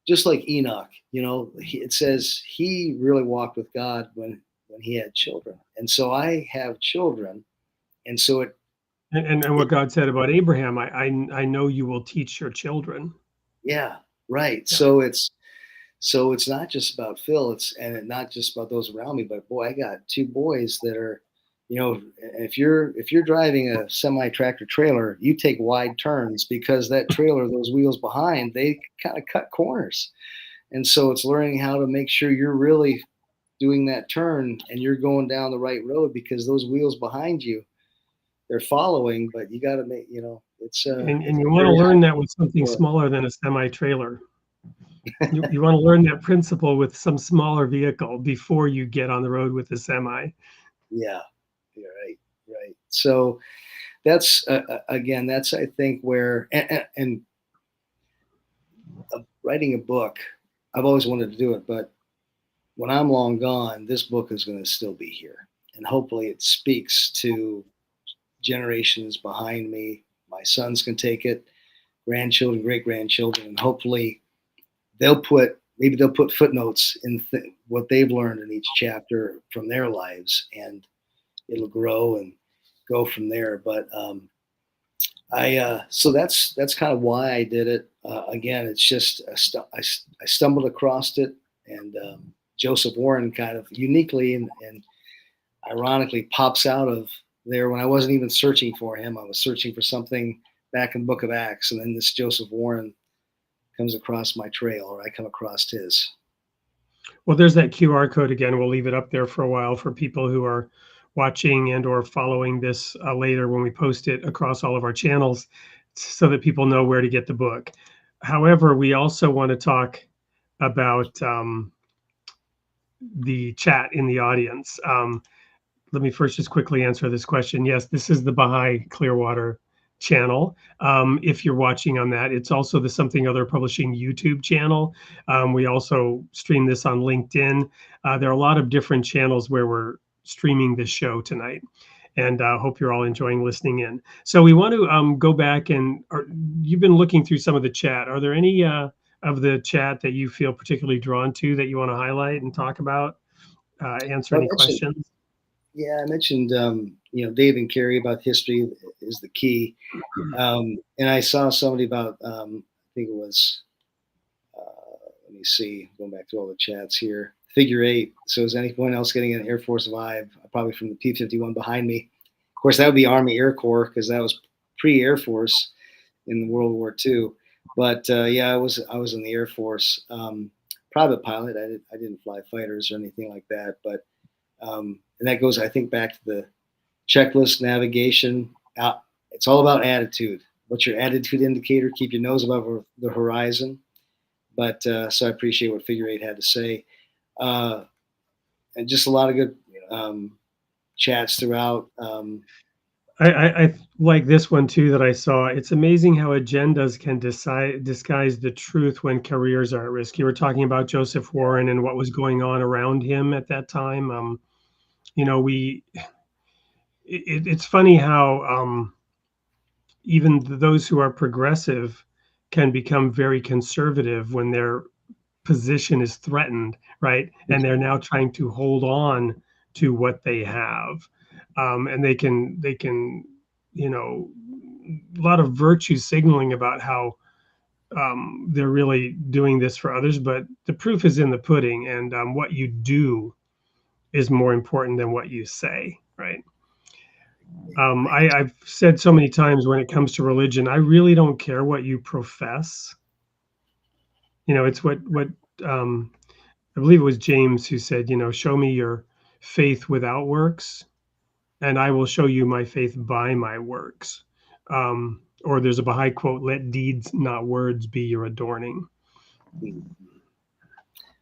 just like Enoch, it says he really walked with God when he had children, and so I have children, and so it. And what God said about Abraham, I know you will teach your children. Yeah, right. Yeah. So it's not just about Phil, and not just about those around me, but boy, I got two boys that are, if you're driving a semi tractor trailer, you take wide turns because that trailer, those wheels behind, they kind of cut corners. And so it's learning how to make sure you're really doing that turn and you're going down the right road because those wheels behind you, they're following, but you got to make, it's and you want to learn that with something smaller than a semi trailer. You want to learn that principle with some smaller vehicle before you get on the road with the semi. Yeah, you're right. So that's again, that's I think where and writing a book, I've always wanted to do it, but when I'm long gone, this book is going to still be here, and hopefully it speaks to generations behind me. My sons can take it, grandchildren, great grandchildren, and hopefully they'll put footnotes in what they've learned in each chapter from their lives, and it'll grow and go from there. But so that's kind of why I did it. Again, it's just I stumbled across it, and Joseph Warren kind of uniquely and ironically pops out of there when I wasn't even searching for him. I was searching for something back in the Book of Acts, and then this Joseph Warren comes across my trail, or I come across his. Well, there's that QR code again. We'll leave it up there for a while for people who are watching and or following this later when we post it across all of our channels so that people know where to get the book. However, we also want to talk about the chat in the audience. Let me first just quickly answer this question. Yes, this is the Baha'i Clearwater channel. If you're watching on that, it's also the Something Other Publishing YouTube channel. We also stream this on LinkedIn. There are a lot of different channels where we're streaming this show tonight, and hope you're all enjoying listening in. So we want to go back you've been looking through some of the chat. Are there any of the chat that you feel particularly drawn to that you want to highlight and talk about, answer any questions? Yeah, I mentioned, Dave and Carrie about history is the key. And I saw somebody about, I think it was, let me see, going back to all the chats here, figure 8. So is anyone else getting an Air Force Vibe? Probably from the P-51 behind me. Of course, that would be Army Air Corps because that was pre-Air Force in World War II. But yeah, I was in the Air Force, private pilot. I didn't fly fighters or anything like that, but and that goes, I think, back to the checklist navigation. It's all about attitude. What's your attitude indicator? Keep your nose above the horizon. But so I appreciate what Figure 8 had to say. And just a lot of good chats throughout. I like this one too that I saw. It's amazing how agendas can disguise the truth when careers are at risk. You were talking about Joseph Warren and what was going on around him at that time. It's funny how even those who are progressive can become very conservative when they're position is threatened, right? And they're now trying to hold on to what they have. And they can, you know, a lot of virtue signaling about how they're really doing this for others, but the proof is in the pudding, and what you do is more important than what you say, right? I've said so many times when it comes to religion, I really don't care what you profess. You know, it's what I believe it was James who said, you know, show me your faith without works, and I will show you my faith by my works. Or there's a Baha'i quote, let deeds, not words, be your adorning.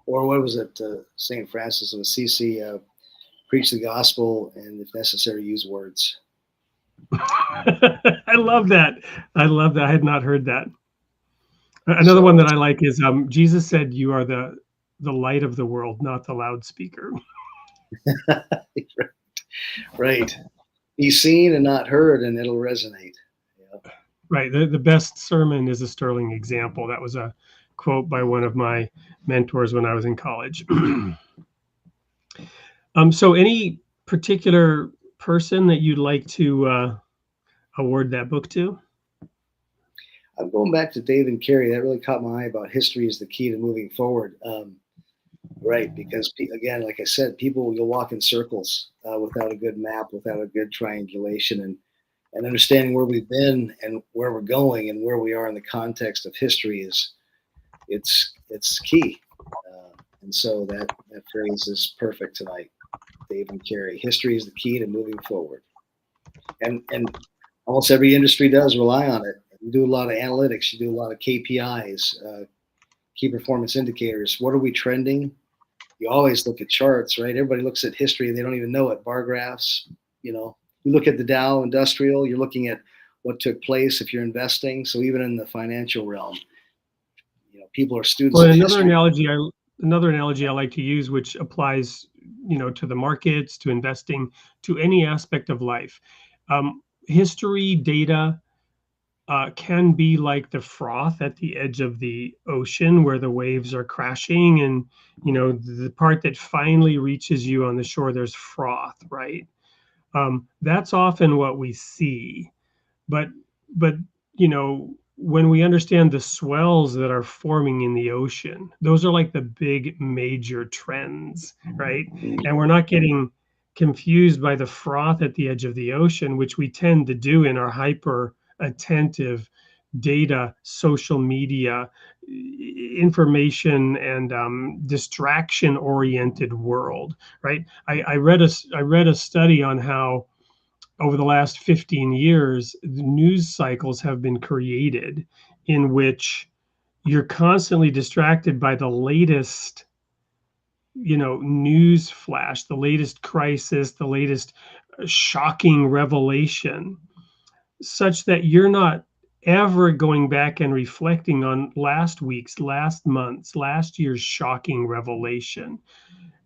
Or what was it? St. Francis of Assisi, preach the gospel and, if necessary, use words. I love that. I love that. I had not heard that. Another one that I like is Jesus said, you are the light of the world, not the loudspeaker. Right. Be seen and not heard, and it'll resonate. Yeah. Right. The best sermon is a sterling example. That was a quote by one of my mentors when I was in college. So any particular person that you'd like to award that book to? I'm going back to David Carey. That really caught my eye about history is the key to moving forward. Right, because again, like I said, people will walk in circles without a good map, without a good triangulation, and understanding where we've been and where we're going and where we are in the context of history it's key. And so that phrase is perfect tonight. David Carey. History is the key to moving forward, and almost every industry does rely on it. You do a lot of analytics. You do a lot of KPIs, key performance indicators. What are we trending? You always look at charts, right? Everybody looks at history and they don't even know it. Bar graphs, you know, you look at the Dow Industrial, you're looking at what took place if you're investing. So even in the financial realm, you know, people are students of history. Another analogy I like to use, which applies, you know, to the markets, to investing, to any aspect of life. History data can be like the froth at the edge of the ocean where the waves are crashing, and you know the part that finally reaches you on the shore, there's froth, right? That's often what we see, but you know, when we understand the swells that are forming in the ocean, those are like the big major trends, right? And we're not getting confused by the froth at the edge of the ocean, which we tend to do in our hyper attentive data, social media, information, and distraction oriented world, right? I read a study on how over the last 15 years, the news cycles have been created in which you're constantly distracted by the latest, you know, news flash, the latest crisis, the latest shocking revelation, such that you're not ever going back and reflecting on last week's, last month's, last year's shocking revelation,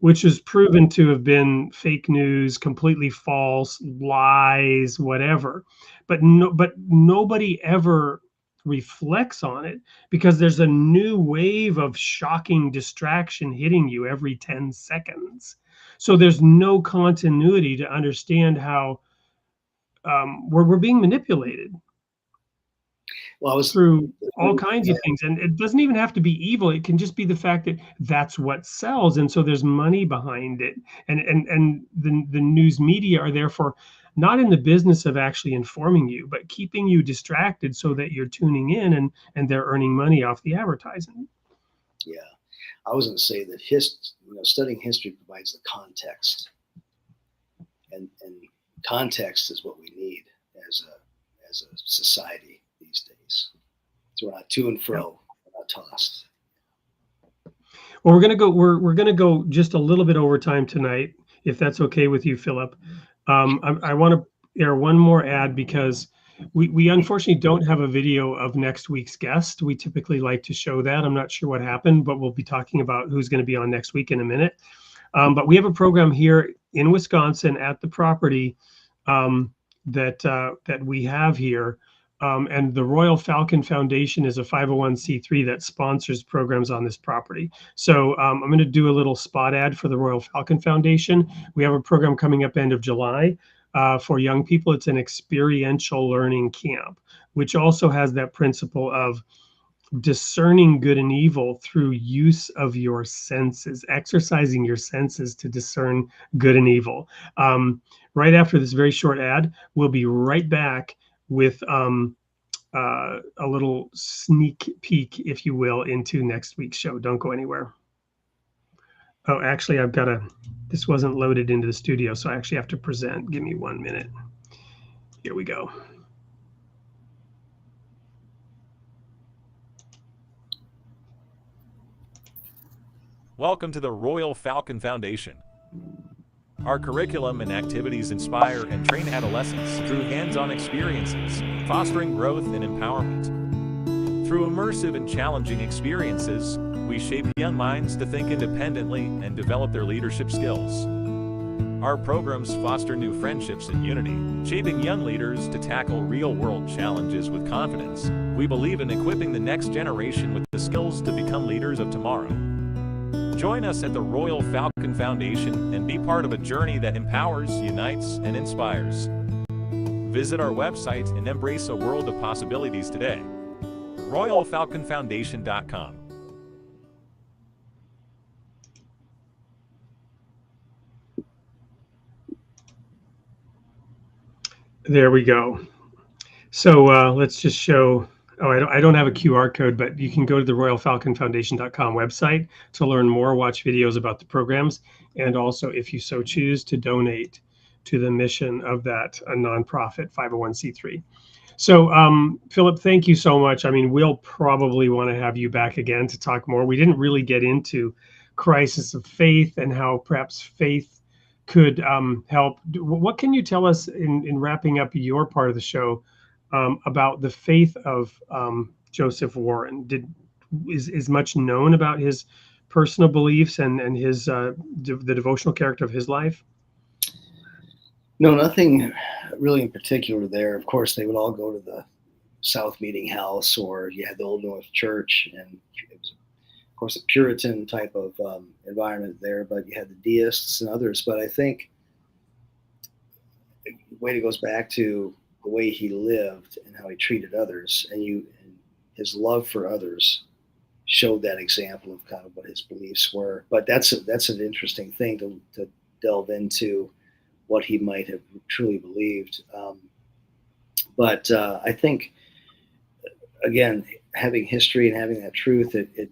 which is proven to have been fake news, completely false, lies, whatever. But nobody ever reflects on it because there's a new wave of shocking distraction hitting you every 10 seconds. So there's no continuity to understand how we're being manipulated. Well, through all kinds of things, and it doesn't even have to be evil. It can just be the fact that that's what sells, and so there's money behind it, and the news media are therefore not in the business of actually informing you, but keeping you distracted so that you're tuning in and they're earning money off the advertising. Yeah, I was going to say that studying history provides the context, and context is what we need as a society these days. So we're not to and fro, we're not tossed. Well, we're gonna go just a little bit over time tonight, if that's okay with you, Philip. I want to air one more ad because we unfortunately don't have a video of next week's guest. We typically like to show that. I'm not sure what happened, but we'll be talking about who's going to be on next week in a minute. But we have a program here in Wisconsin at the property that we have here And the Royal Falcon Foundation is a 501c3 that sponsors programs on this property. So I'm going to do a little spot ad for the Royal Falcon Foundation. We have a program coming up end of July for young people. It's an experiential learning camp, which also has that principle of discerning good and evil through use of your senses, exercising your senses to discern good and evil. Right after this very short ad, we'll be right back with a little sneak peek, if you will, into next week's show. Don't go anywhere. Oh, actually, this wasn't loaded into the studio, so I actually have to present. Give me 1 minute. Here we go. Welcome to the Royal Falcon Foundation. Our curriculum and activities inspire and train adolescents through hands-on experiences, fostering growth and empowerment. Through immersive and challenging experiences, we shape young minds to think independently and develop their leadership skills. Our programs foster new friendships and unity, shaping young leaders to tackle real-world challenges with confidence. We believe in equipping the next generation with the skills to become leaders of tomorrow. Join us at the Royal Falcon Foundation and be part of a journey that empowers, unites, and inspires. Visit our website and embrace a world of possibilities today. RoyalFalconFoundation.com. There we go. So let's just show. Oh, I don't have a QR code, but you can go to the RoyalFalconFoundation.com website to learn more, watch videos about the programs, and also, if you so choose, to donate to the mission of that a nonprofit 501c3. So, Philip, thank you so much. I mean, we'll probably want to have you back again to talk more. We didn't really get into crisis of faith and how perhaps faith could help. What can you tell us in wrapping up your part of the show about the faith of Joseph Warren? Is much known about his personal beliefs and his the devotional character of his life? No, nothing really in particular there. Of course, they would all go to the South Meeting House, or you had the Old North Church, and it was, of course, a Puritan type of environment there, but you had the deists and others. But I think the way it goes back to the way he lived and how he treated others, and his love for others showed that example of kind of what his beliefs were. But that's an interesting thing to delve into, what he might have truly believed. But I think, again, having history and having that truth, it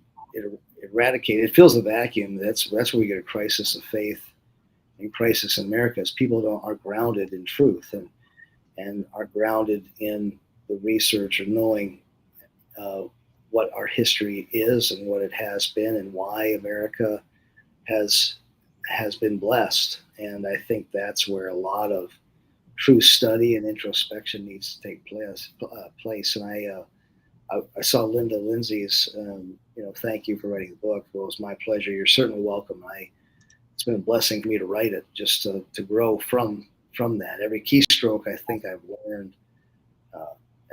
eradicates, it fills the vacuum. That's where we get a crisis of faith and crisis in America, is people are grounded in truth and are grounded in the research or knowing what our history is and what it has been and why America has been blessed. And I think that's where a lot of true study and introspection needs to take place. And I saw Linda Lindsay's, thank you for writing the book. Well, it was my pleasure. You're certainly welcome. It's been a blessing for me to write it, just to grow from that. Every keystroke I think I've learned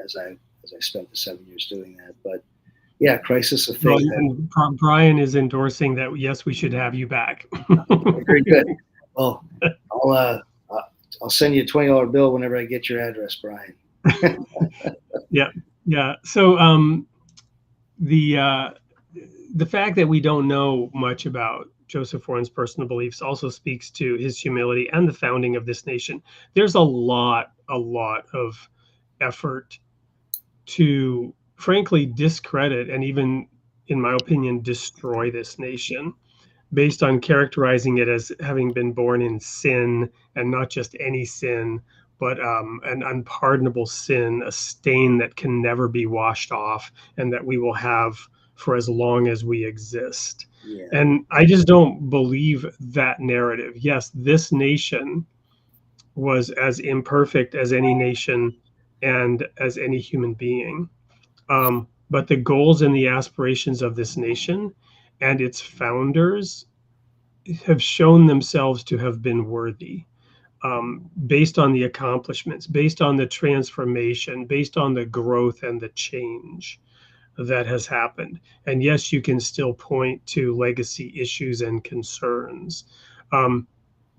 as I spent the 7 years doing that. But yeah, crisis of faith. Brian is endorsing that. Yes, we should have you back. Very good. Well, I'll send you a $20 bill whenever I get your address, Brian. Yeah. So the fact that we don't know much about Joseph Warren's personal beliefs also speaks to his humility and the founding of this nation. There's a lot of effort to, frankly, discredit and even, in my opinion, destroy this nation, based on characterizing it as having been born in sin, and not just any sin, but an unpardonable sin, a stain that can never be washed off, and that we will have for as long as we exist. Yeah. And I just don't believe that narrative. Yes, this nation was as imperfect as any nation and as any human being. But the goals and the aspirations of this nation and its founders have shown themselves to have been worthy. based on the accomplishments, based on the transformation, based on the growth and the change that has happened. And yes, you can still point to legacy issues and concerns.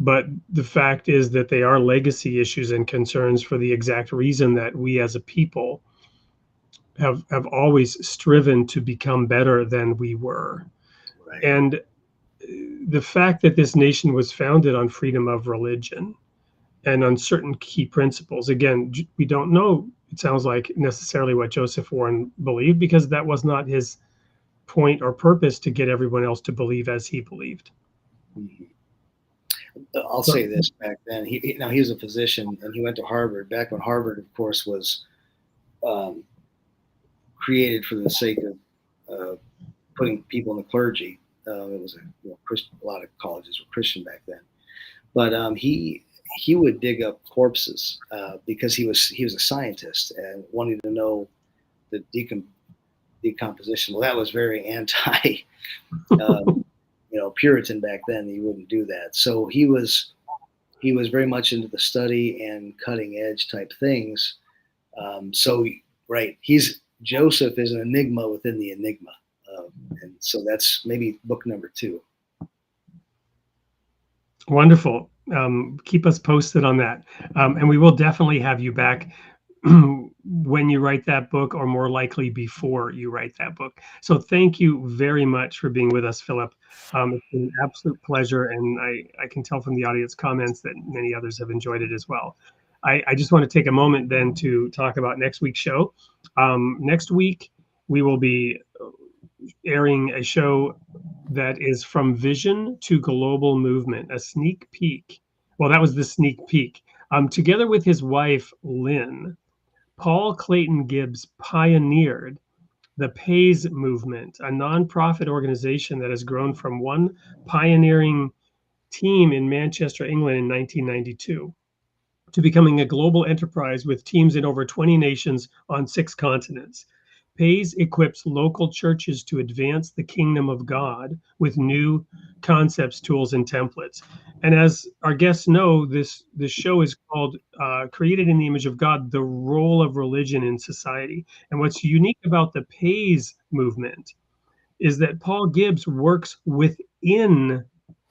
But the fact is that they are legacy issues and concerns for the exact reason that we as a people have always striven to become better than we were. Right. And the fact that this nation was founded on freedom of religion and on certain key principles, again, we don't know, it sounds like, necessarily what Joseph Warren believed, because that was not his point or purpose to get everyone else to believe as he believed. Mm-hmm. I'll say this: back then, he was a physician, and he went to Harvard. Back when Harvard, of course, was created for the sake of putting people in the clergy. It was a lot of colleges were Christian back then, but he would dig up corpses because he was a scientist and wanting to know the decomposition. Well, that was very anti. Puritan back then. He wouldn't do that. So he was very much into the study and cutting edge type things. Joseph is an enigma within the enigma. And so that's maybe book number 2. Wonderful. Keep us posted on that. And we will definitely have you back when you write that book, or more likely before you write that book. So thank you very much for being with us, Philip. It's been an absolute pleasure, and I can tell from the audience comments that many others have enjoyed it as well. I just want to take a moment then to talk about next week's show. Next week, we will be airing a show that is From Vision to Global Movement, a sneak peek. Well, that was the sneak peek. Together with his wife, Lynn, Paul Clayton Gibbs pioneered the PAYS movement, a nonprofit organization that has grown from one pioneering team in Manchester, England in 1992 to becoming a global enterprise with teams in over 20 nations on 6 continents. PAYS equips local churches to advance the kingdom of God with new concepts, tools, and templates. And as our guests know, this show is called Created in the Image of God, the Role of Religion in Society. And what's unique about the PAYS movement is that Paul Gibbs works within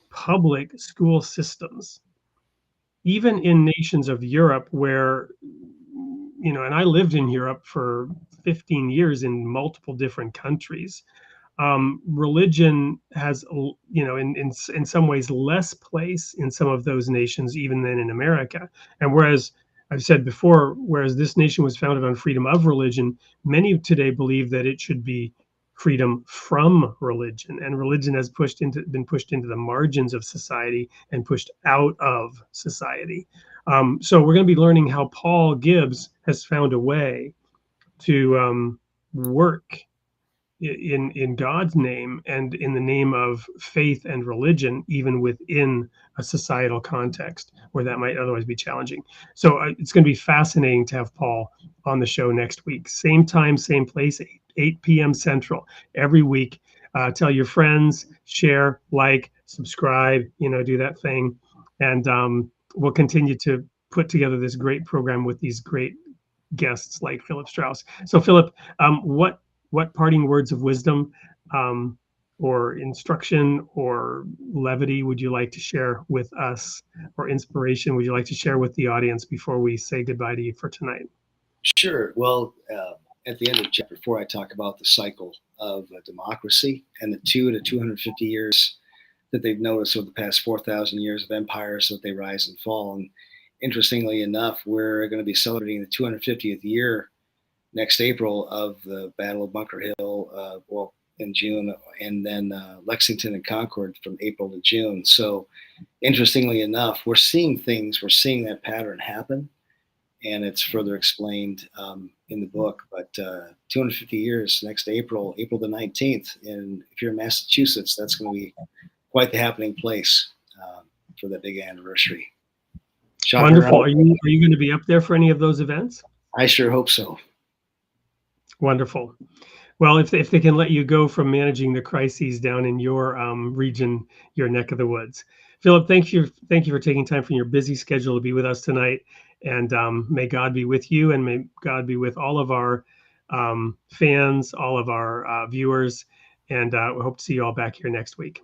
public school systems, even in nations of Europe where, and I lived in Europe for 15 years in multiple different countries. Religion has, in some ways less place in some of those nations even than in America. And whereas I've said before, whereas this nation was founded on freedom of religion, many today believe that it should be freedom from religion, and religion has been pushed into the margins of society and pushed out of society. So we're going to be learning how Paul Gibbs has found a way to work in God's name and in the name of faith and religion, even within a societal context where that might otherwise be challenging. So it's going to be fascinating to have Paul on the show next week. Same time, same place, 8 p.m. Central every week. Tell your friends, share, like, subscribe, do that thing. And we'll continue to put together this great program with these great guests like Philip Strouse. So Philip, what parting words of wisdom or instruction or levity would you like to share with us, or inspiration would you like to share with the audience before we say goodbye to you for tonight? Sure. Well, at the end of chapter 4, I talk about the cycle of democracy and the 250 years that they've noticed over the past 4,000 years of empires, that they rise and fall. And interestingly enough, we're going to be celebrating the 250th year next April of the Battle of Bunker Hill, in June, and then Lexington and Concord from April to June. So interestingly enough, we're seeing that pattern happen, and it's further explained in the book. But 250 years next April the 19th, and if you're in Massachusetts, that's going to be quite the happening place for that big anniversary. Wonderful. Are you going to be up there for any of those events? I sure hope so. Wonderful. Well, if they can let you go from managing the crises down in your region, your neck of the woods. Philip, thank you for taking time from your busy schedule to be with us tonight. And may God be with you, and may God be with all of our fans, all of our viewers. And we hope to see you all back here next week.